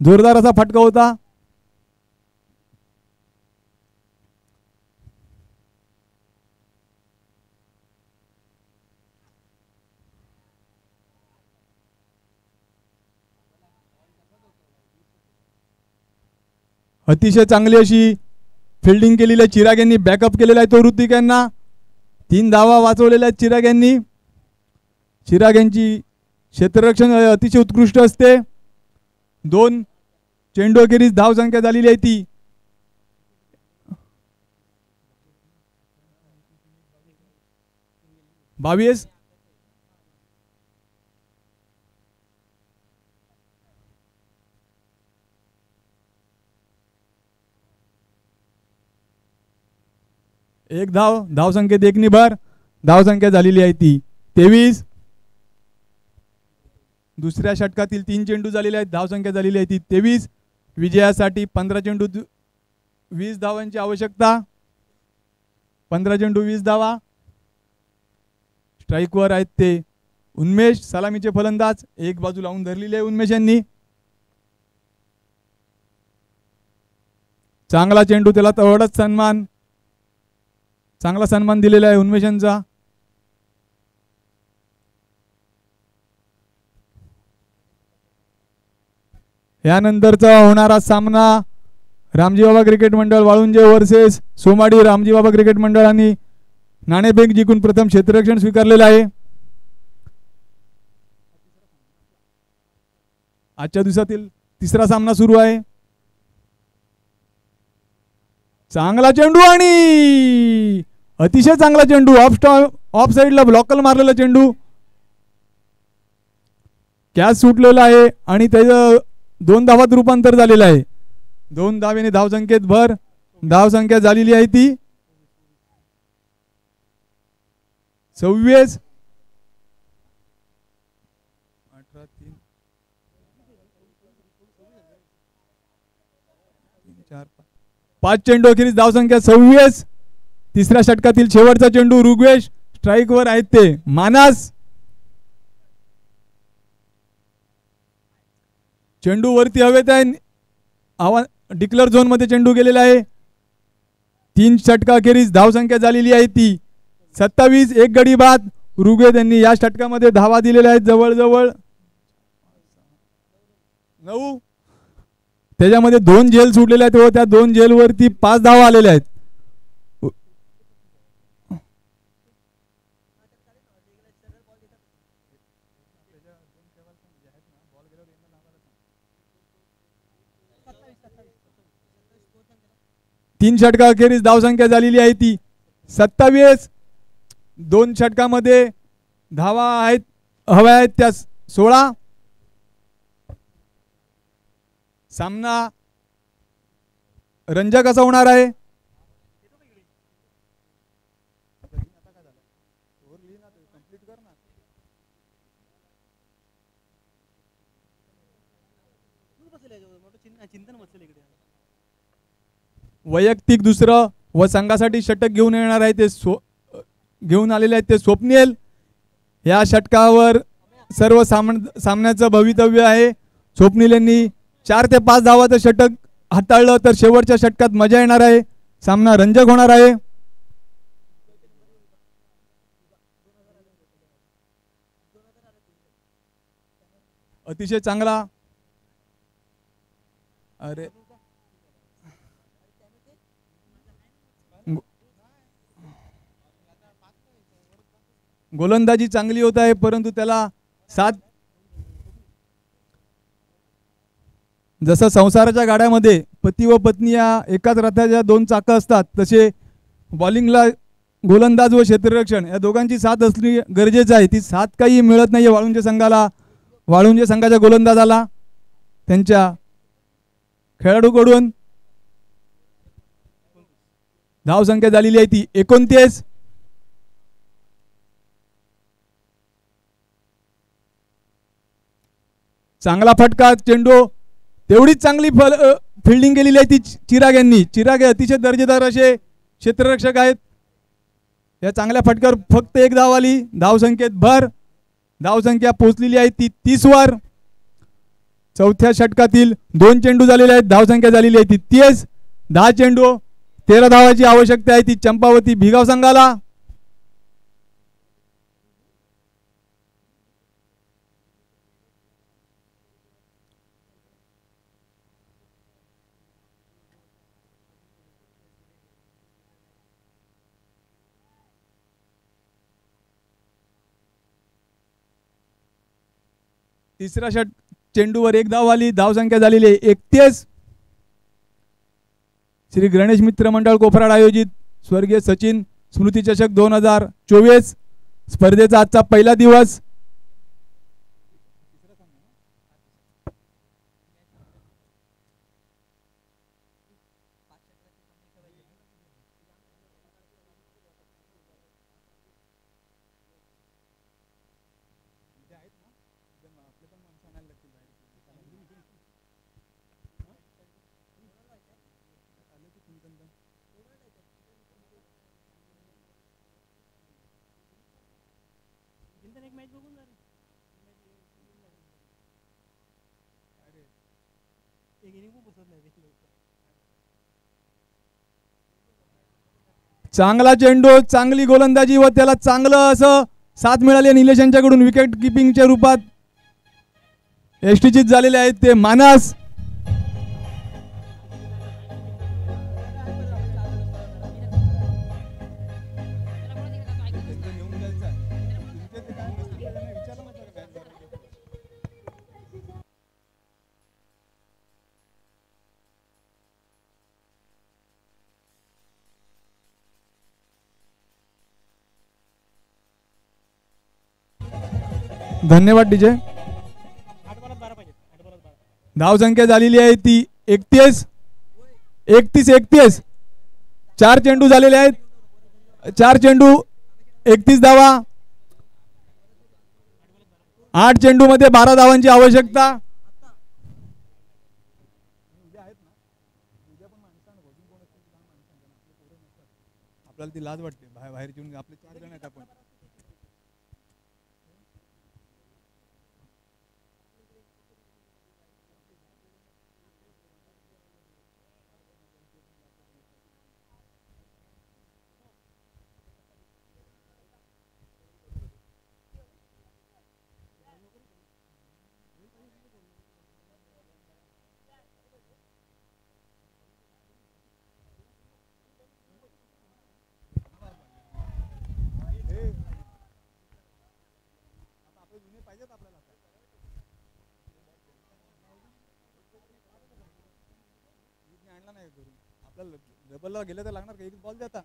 जोरदार असा फटका होता. अतिशय चांगली अशी फिल्डिंग केलेली आहे. चिराग यांनी बॅकअप केलेला आहे तो ऋतिक यांना. 3 धावा वाचवलेल्या आहेत चिराग यांनी. चिराग यांची क्षेत्ररक्षण अतिशय उत्कृष्ट असते. 2 चेंडू अखेरीस धावसंख्या झालेली आहे ती 22. एक धावसंख्येत 1 नी भर. धावसंख्या झालेली आहे ती 23. दुसऱ्या षटकातील 3 चेंडू झालेले आहेत. धावसंख्या झालेली आहे ती 23. विजयासाठी 15 चेंडू 20 धावांची आवश्यकता. 15 चेंडू 20 धावा. स्ट्राईकवर आहेत ते उन्मेष, सलामीचे फलंदाज. एक बाजू लावून धरलेली आहे उन्मेष यांनी. चांगला चेंडू, त्याला तेवढाच सन्मान, चांगला सन्मान दिलेला आहे उन्मेषांचा. यानंतरचा होणारा सामना रामजी बाबा क्रिकेट मंडळ वाळुंजे वर्सेस सोमाडी रामजी बाबा क्रिकेट मंडळांनी नाणेफेक जिंकून प्रथम क्षेत्ररक्षण स्वीकारलेलं आहे. आजच्या दिवसातील तिसरा सामना सुरू आहे. चांगला चेंडू आणि अतिशय चांगला चेंडू, ऑफ साइडला ब्लॉकल मारलेला चेंडू, कॅच सुटलेला आहे आणि त्याचं 2 धावात रूपांतर झालेलं आहे. 2 धावेने धावसंख्येत भर, धावसंख्या झालेली आहे ती 26. 5 चेंडू अखेरीस धावसंख्या 26. तिसऱ्या षटकातील शेवटचा चेंडू ऋग्वेश स्ट्राईकवर आहेत ते मानस. चेंडू वरती हवेत आहे, डिक्लेअर झोन मध्ये चेंडू गेलेला आहे. 3 षटका अखेरीस धावसंख्या झालेली आहे ती 27. एक गडी बाद. ऋग्वेद यांनी या षटकामध्ये धावा दिलेल्या आहेत जवळजवळ 9. त्याच्यामध्ये 2 झेल सुटलेले आहेत व त्या 2 झेल वरती 5 धावा आलेल्या आहेत. तीन षटका अखेरीस धावसंख्या झालेली आहे ती 27. 2 षटकामध्ये धावा आहेत हव्या आहेत त्या 16. सामना रंजक असा होणार आहे. वैयक्तिक दुसरं व संघासाठी षटक घेऊन येणार आहे ते घेऊन आलेले आहेत ते स्वप्नील. या षटकावर सर्व सामन्याचं भवितव्य आहे. स्वप्नील यांनी 4 ते 5 धावाचं षटक हाताळलं तर शेवटच्या षटकात मजा येणार आहे. सामना रंजक होणार आहे. अतिशय चांगला अरे गोलंदाजी चांगली होत आहे परंतु त्याला साथ जसं संसाराच्या गाड्यामध्ये पती व पत्नी या एकाच रथाच्या 2 चाकं असतात तसे बॉलिंगला गोलंदाज व क्षेत्ररक्षण या दोघांची साथ असली गरजेचं आहे. ती साथ काही मिळत नाहीये वाळुंजे संघाला. वाळुंजे संघाच्या गोलंदाजाला त्यांच्या खेळाडूकडून धावसंख्या झालेली आहे ती 29. चांगला फटका चेंडू तेवढीच चांगली फिल्डिंग केलेली आहे ती चिराग यांनी. चिराग हे अतिशय दर्जेदार असे क्षेत्ररक्षक आहेत. या चांगल्या फटक्यावर फक्त 1 धाव आली. धावसंख्येत भर. धावसंख्या पोहोचलेली आहे ती 30 वर. चौथ्या षटकातील 2 चेंडू झालेले आहेत. धावसंख्या झालेली आहे ती 30. 10 चेंडू 13 धावाची आवश्यकता आहे ती चंपावती भिगाव संघाला. तिसऱ्या चेंडूवर 1 धाव आली. धावसंख्या झालेली आहे 31. श्री गणेश मित्र मंडळ कोफराड आयोजित स्वर्गीय सचिन स्मृती चषक 2024 स्पर्धेचा आजचा पहिला दिवस. चांगला चेंडू, चांगली गोलंदाजी व त्याला चांगलं असं साथ मिळाली निलेश यांच्याकडून विकेट किपिंगच्या रूपात. यष्टीचीत झालेले आहेत ते मानस. धन्यवाद डीजे. धाव संख्या झालेली आहे ती 31. 4 चेंडू झालेले आहेत. 4 चेंडू 31 धावा. 8 चेंडू मध्ये 12 धावांची आवश्यकता. आपल्याला ती लाज वाटते बाहेर येऊन आपले 4 जण आहेत आपण. आपल्याला डबलला गेलं तर लागणार का? एक बॉल देता.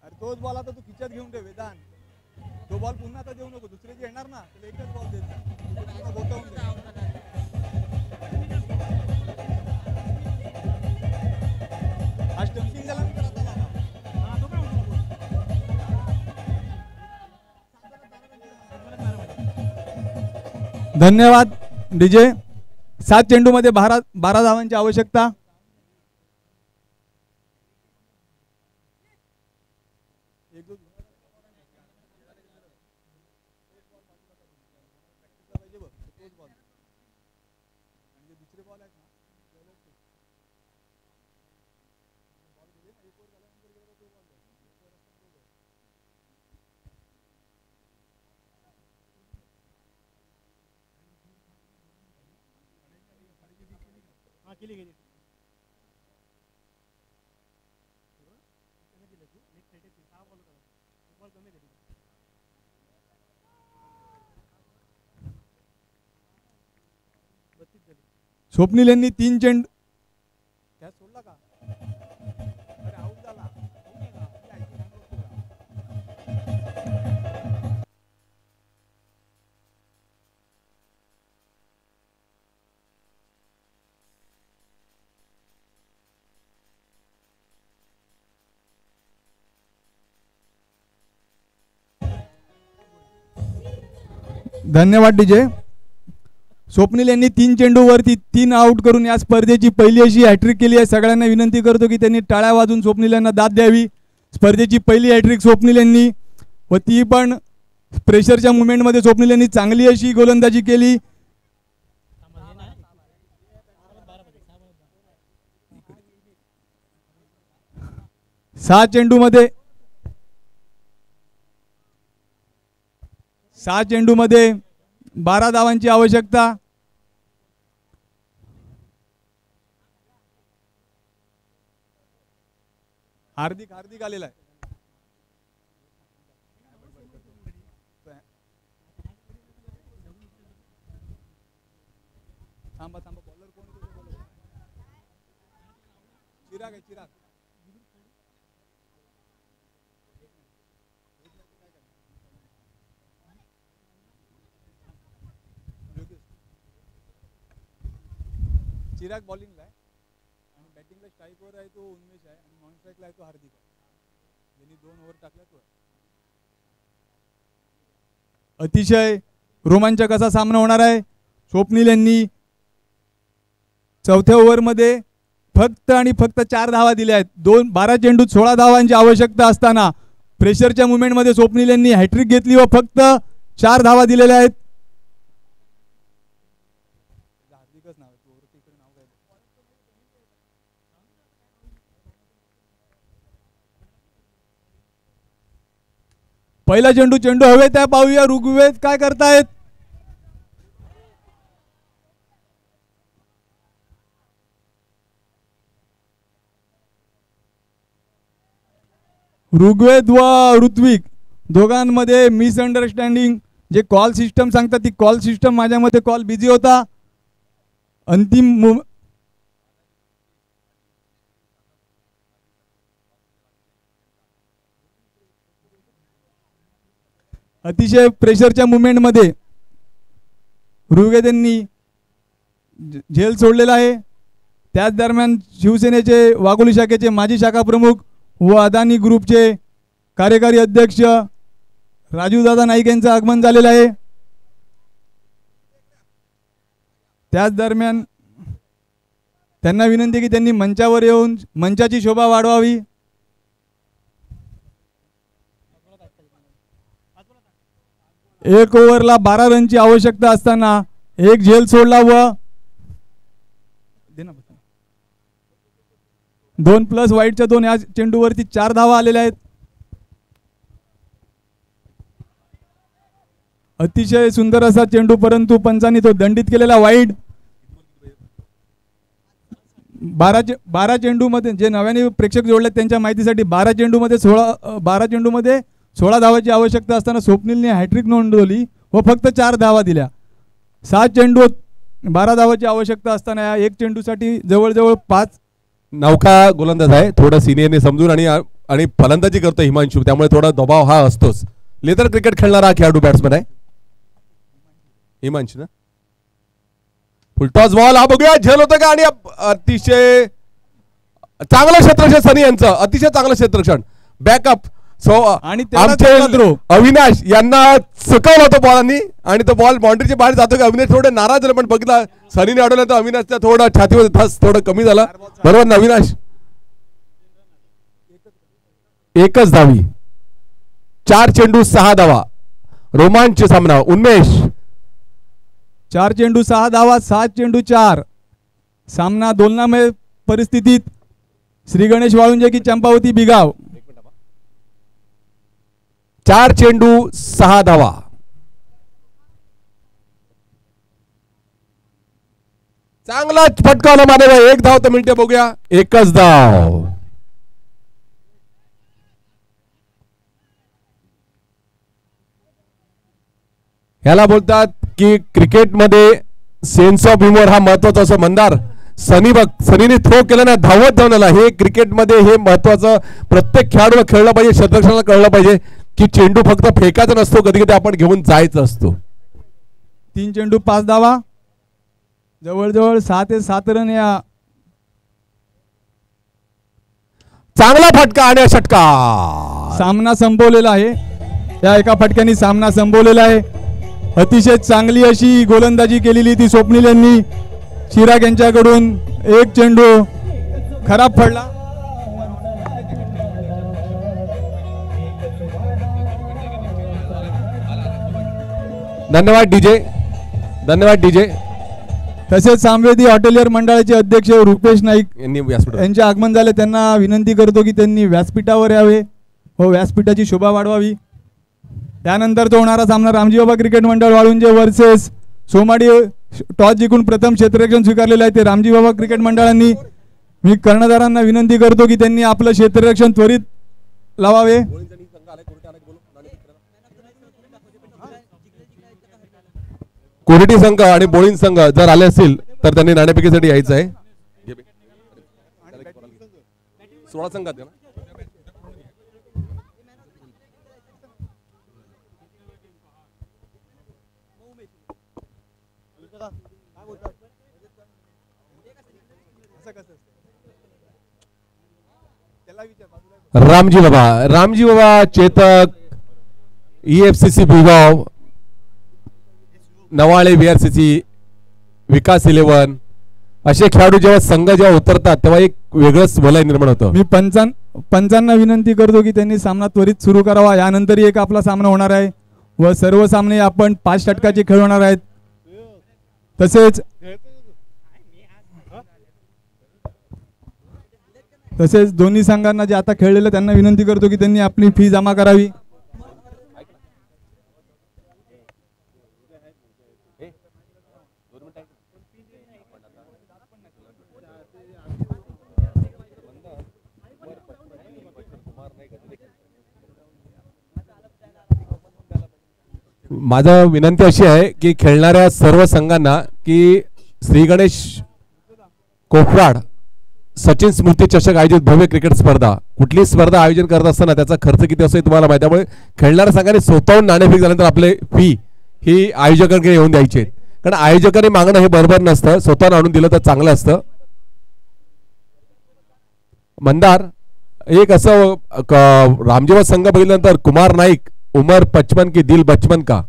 अरे तोच बॉल आता तू खिच्यात घेऊन ठेव वेदान. तो बॉल पुन्हा आता देऊ नको. दुसरे जे येणार ना त्याला एकच बॉल देत गोठवून दे. हा स्टंपिंग झाला ना. धन्यवाद डीजे. 7 चेंडू मध्ये 12 धावांची आवश्यकता. स्वप्नील यांनी 3 चेंडू सोडला का? अरे आऊट झाला. धन्यवाद डीजे. स्वप्नील यांनी 3 चेंडूवरती 3 आउट करून या स्पर्धेची पहिली अशी हॅट्रिक केली आहे. सगळ्यांना विनंती करतो की त्यांनी टाळ्या वाजून स्वप्नील यांना दाद द्यावी. स्पर्धेची पहिली हॅट्रिक स्वप्नील यांनी व ती पण प्रेशरच्या मुवमेंटमध्ये स्वप्नील यांनी चांगली अशी गोलंदाजी केली. सहा चेंडू मध्ये 12 धावांची आवश्यकता. हार्दिक आलेला आहे. थांबा बॉलर कोण? चिराग आहे. चिराग बॉलिंगला आहे आणि बॅटिंगला स्ट्राईकवर आहे तो उन्मेष आहे आणि नॉन स्ट्राईकला आहे तो हार्दिक आहे. यांनी 2 ओव्हर टाकल्या. तो अतिशय रोमांचक असा सामना होणार आहे. स्वप्नील यांनी 4थ्या ओव्हरमध्ये फक्त 4 धावा दिल्या आहेत. 12 चेंडूत 16 धावांची आवश्यकता असताना प्रेशरच्या मुवमेंटमध्ये स्वप्नील यांनी हॅट्रिक घेतली व फक्त 4 धावा दिलेल्या आहेत. पहिला चेंडू चेंडू हवे त्या पाहूया ऋग्वेद काय करतायत. ऋग्वेद व ऋत्विक दोघांमध्ये मिसअंडरस्टँडिंग. जे कॉल सिस्टम सांगतात ती कॉल सिस्टम माझ्या मते कॉल बिझी होता. अंतिम अतिशय प्रेशरच्या मुवमेंटमध्ये ऋग्वेद यांनी झेल सोडलेला आहे. त्याच दरम्यान शिवसेनेचे वाघोली शाखेचे माजी शाखा प्रमुख व अदानी ग्रुपचे कार्यकारी अध्यक्ष राजूदादा नाईक यांचं आगमन झालेलं आहे. त्याच दरम्यान त्यांना विनंती की त्यांनी मंचावर येऊन मंचाची शोभा वाढवावी. एक ओव्हरला 12 रनची आवश्यकता असताना एक झेल सोडला व 2+ वाईटच्या 2 या चेंडूवरती 4 धावा आलेल्या आहेत. अतिशय सुंदर असा चेंडू परंतु पंचांनी तो दंडित केलेला वाईड. 12 चेंडूमध्ये जे नव्याने प्रेक्षक जोडले त्यांच्या माहितीसाठी 12 चेंडूमध्ये 16 धावाची आवश्यकता असताना स्वप्नीलने हॅट्रिक नोंदवली व फक्त 4 धावा दिल्या. 7 चेंडू 12 धावाची आवश्यकता असताना या एक चेंडूसाठी जवळजवळ 5. नौका गोलंदाज आहे, थोडं सिनियरने समजून आणि फलंदाजी करतो हिमांशू, त्यामुळे थोडा दबाव हा असतोच. लेदर क्रिकेट खेळणारा खेळाडू बॅट्समन आहे हिमांशू ना. फुलटॉस बॉल हा बघूया झेल होतं का. आणि अतिशय चांगलं क्षेत्ररक्षण सनी यांचं, अतिशय चांगलं क्षेत्ररक्षण बॅकअप. सो आणि अविनाश यांना चुकवलं होतं बॉलांनी आणि तो बॉल बाउंड्रीच्या बाहेर जातो का. अविनाश थोडं नाराज झालं पण बघितला सनीने अडवलं तर अविनाशच्या थोडं छातीवर धस थोडं कमी झालं. बरोबर ना अविनाश. एकच धावी, 4 चेंडू 6 धावा, रोमांच सामना. उन्मेष 4 चेंडू 6 धावा, 7 चेंडू 4. सामना दोलनामय परिस्थितीत. श्री गणेश वाळुंजे की चंपावती बिगाव. 4 चेंडू 6 धावा. चांगला फटकावला माने. 1 धाव तर मिनिटे बघूया. एकच धाव. ह्याला बोलतात की क्रिकेटमध्ये सेन्स ऑफ ह्युमर हा महत्वाचा असं. मंदार सनीने थ्रो केलं ना, धावत जाऊन आला. हे क्रिकेटमध्ये हे महत्वाचं. प्रत्येक खेळाडूला खेळलं पाहिजे, क्षेत्ररक्षणाला कळलं पाहिजे की चेंडू फक्त फेकायचा नसतो, कधी कधी आपण घेऊन जायचं असतो. 3 चेंडू 5 धावा, जवळजवळ 6 ते 7 रन. या चांगला फटका आणि षटका. सामना संपवलेला आहे. या एका फटक्याने सामना संपवलेला आहे. अतिशय चांगली अशी गोलंदाजी केलेली ती स्वप्नील यांनी. चिराग यांच्याकडून एक चेंडू खराब पडला. धन्यवाद डीजे, धन्यवाद डीजे. तसेच सामवेदी हॉटेलियर मंडळाचे अध्यक्ष रुपेश नाईक यांनी यांचे आगमन झाले. त्यांना विनंती करतो की त्यांनी व्यासपीठावर यावे व व्यासपीठाची शोभा वाढवावी. त्यानंतर तो होणारा सामना रामजी बाबा क्रिकेट मंडळ वाळुंजे वर्सेस सोमाडी. टॉस जिंकून प्रथम क्षेत्ररक्षण स्वीकारलेले आहे ते रामजी बाबा क्रिकेट मंडळांनी. मी कर्णधारांना विनंती करतो की त्यांनी आपलं क्षेत्ररक्षण त्वरित लावावे. कोरिटी संघ आणि बोळीन संघ जर आले असतील तर त्यांनी नाणेफेकीसाठी यायचं आहे. 16 संघात ना. रामजी बाबा चेतक, EFCC बिगाव, नवाळे VRCC, विकास 11 असे खेळाडू जेव्हा संघ जेव्हा उतरतात तेव्हा एक वेगळंच वलय निर्माण होतं. मी पंचांना विनंती करतो की त्यांनी सामना त्वरित सुरू करावा. यानंतर एक आपला सामना होणार आहे व सर्व सामने आपण 5 षटकाचे खेळ होणार आहेत. तसेच तसेच दोन्ही संघांना जे आता खेळलेलं त्यांना विनंती करतो की त्यांनी आपली फी जमा करावी. माझा विनंती अशी आहे की खेळणाऱ्या सर्व संघांना की श्री गणेश कोपराड सचिन स्मृती चषक आयोजित भव्य क्रिकेट स्पर्धा, कुठली स्पर्धा आयोजन करत असताना त्याचा खर्च किती असतो तुम्हाला माहिती, त्यामुळे खेळणाऱ्या संघाने स्वतःहून नाणेफेक झाल्यानंतर आपले फी ही आयोजकांकडे येऊन द्यायची आहे. कारण आयोजकांनी मागणं हे बरोबर नसतं, स्वतःहून आणून दिलं तर चांगलं असतं. मंदार एक असं रामजेवा संघ बघितल्यानंतर कुमार नाईक, उमर 55 की दिल बचपन का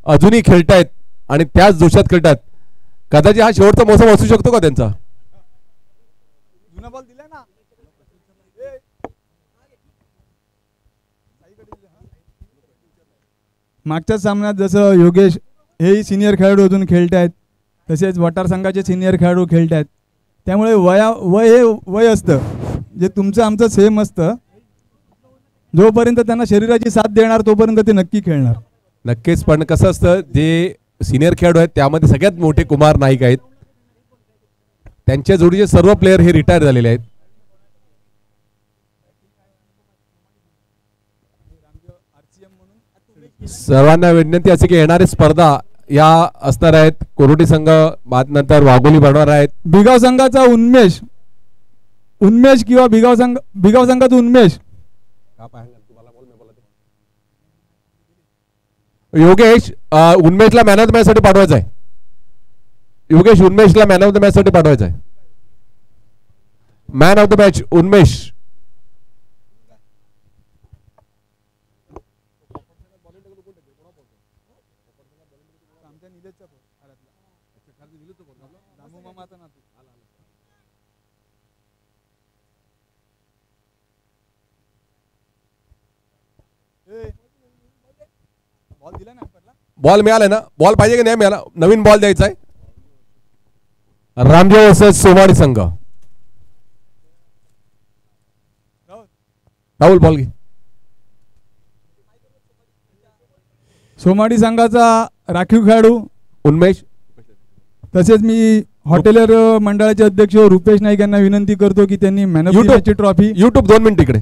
अजूनही खेळतायत आणि त्याच जोशात खेळतात. कदाचित हा शेवटचा मोसम असू शकतो का त्यांचा. मागच्या सामन्यात जसं योगेश हेही सिनियर खेळाडू अजून खेळत आहेत, तसेच वटार संघाचे सिनियर खेळाडू खेळत आहेत. त्यामुळे वय हे वय असतं जे तुमचं आमचं सेम असतं. जोपर्यंत त्यांना शरीराची साथ देणार तोपर्यंत ते नक्की खेळणार. नक्कीच. पण कसं असतं जे सिनियर खेळाडू आहेत त्यामध्ये सगळ्यात मोठे कुमार नाईक आहेत. त्यांच्या जोडीचे सर्व प्लेयर हे रिटायर झालेले आहेत. सर्वांना विनंती असे की येणारी स्पर्धा या असणार आहेत. कोरोटी संघ नंतर वाघोली बनणार आहेत. बिगाव संघाचा उन्मेष किंवा बिगाव संघाचा उन्मेष योगेश उन्मेषला मॅन ऑफ द मॅच साठी पाठवायचा आहे. योगेश उन्मेषला मॅन ऑफ द मॅच साठी पाठवायचा आहे. Man of the match Unmesh. Ball मिळालाय ना. बॉल पाहिजे की नाही मिळाला. नवीन बॉल द्यायचा आहे. रामदेव वर्सेस सोमाडी संघ. राहुल बॉल घे. सोमाडी संघाचा राखीव खेळाडू उन्मेष. तसेच मी हॉटेलर मंडळाचे अध्यक्ष रुपेश नाईक यांना विनंती करतो की त्यांनी मॅन ऑफ द मॅचची ट्रॉफी युट्यूब 2 मिनिट इकडे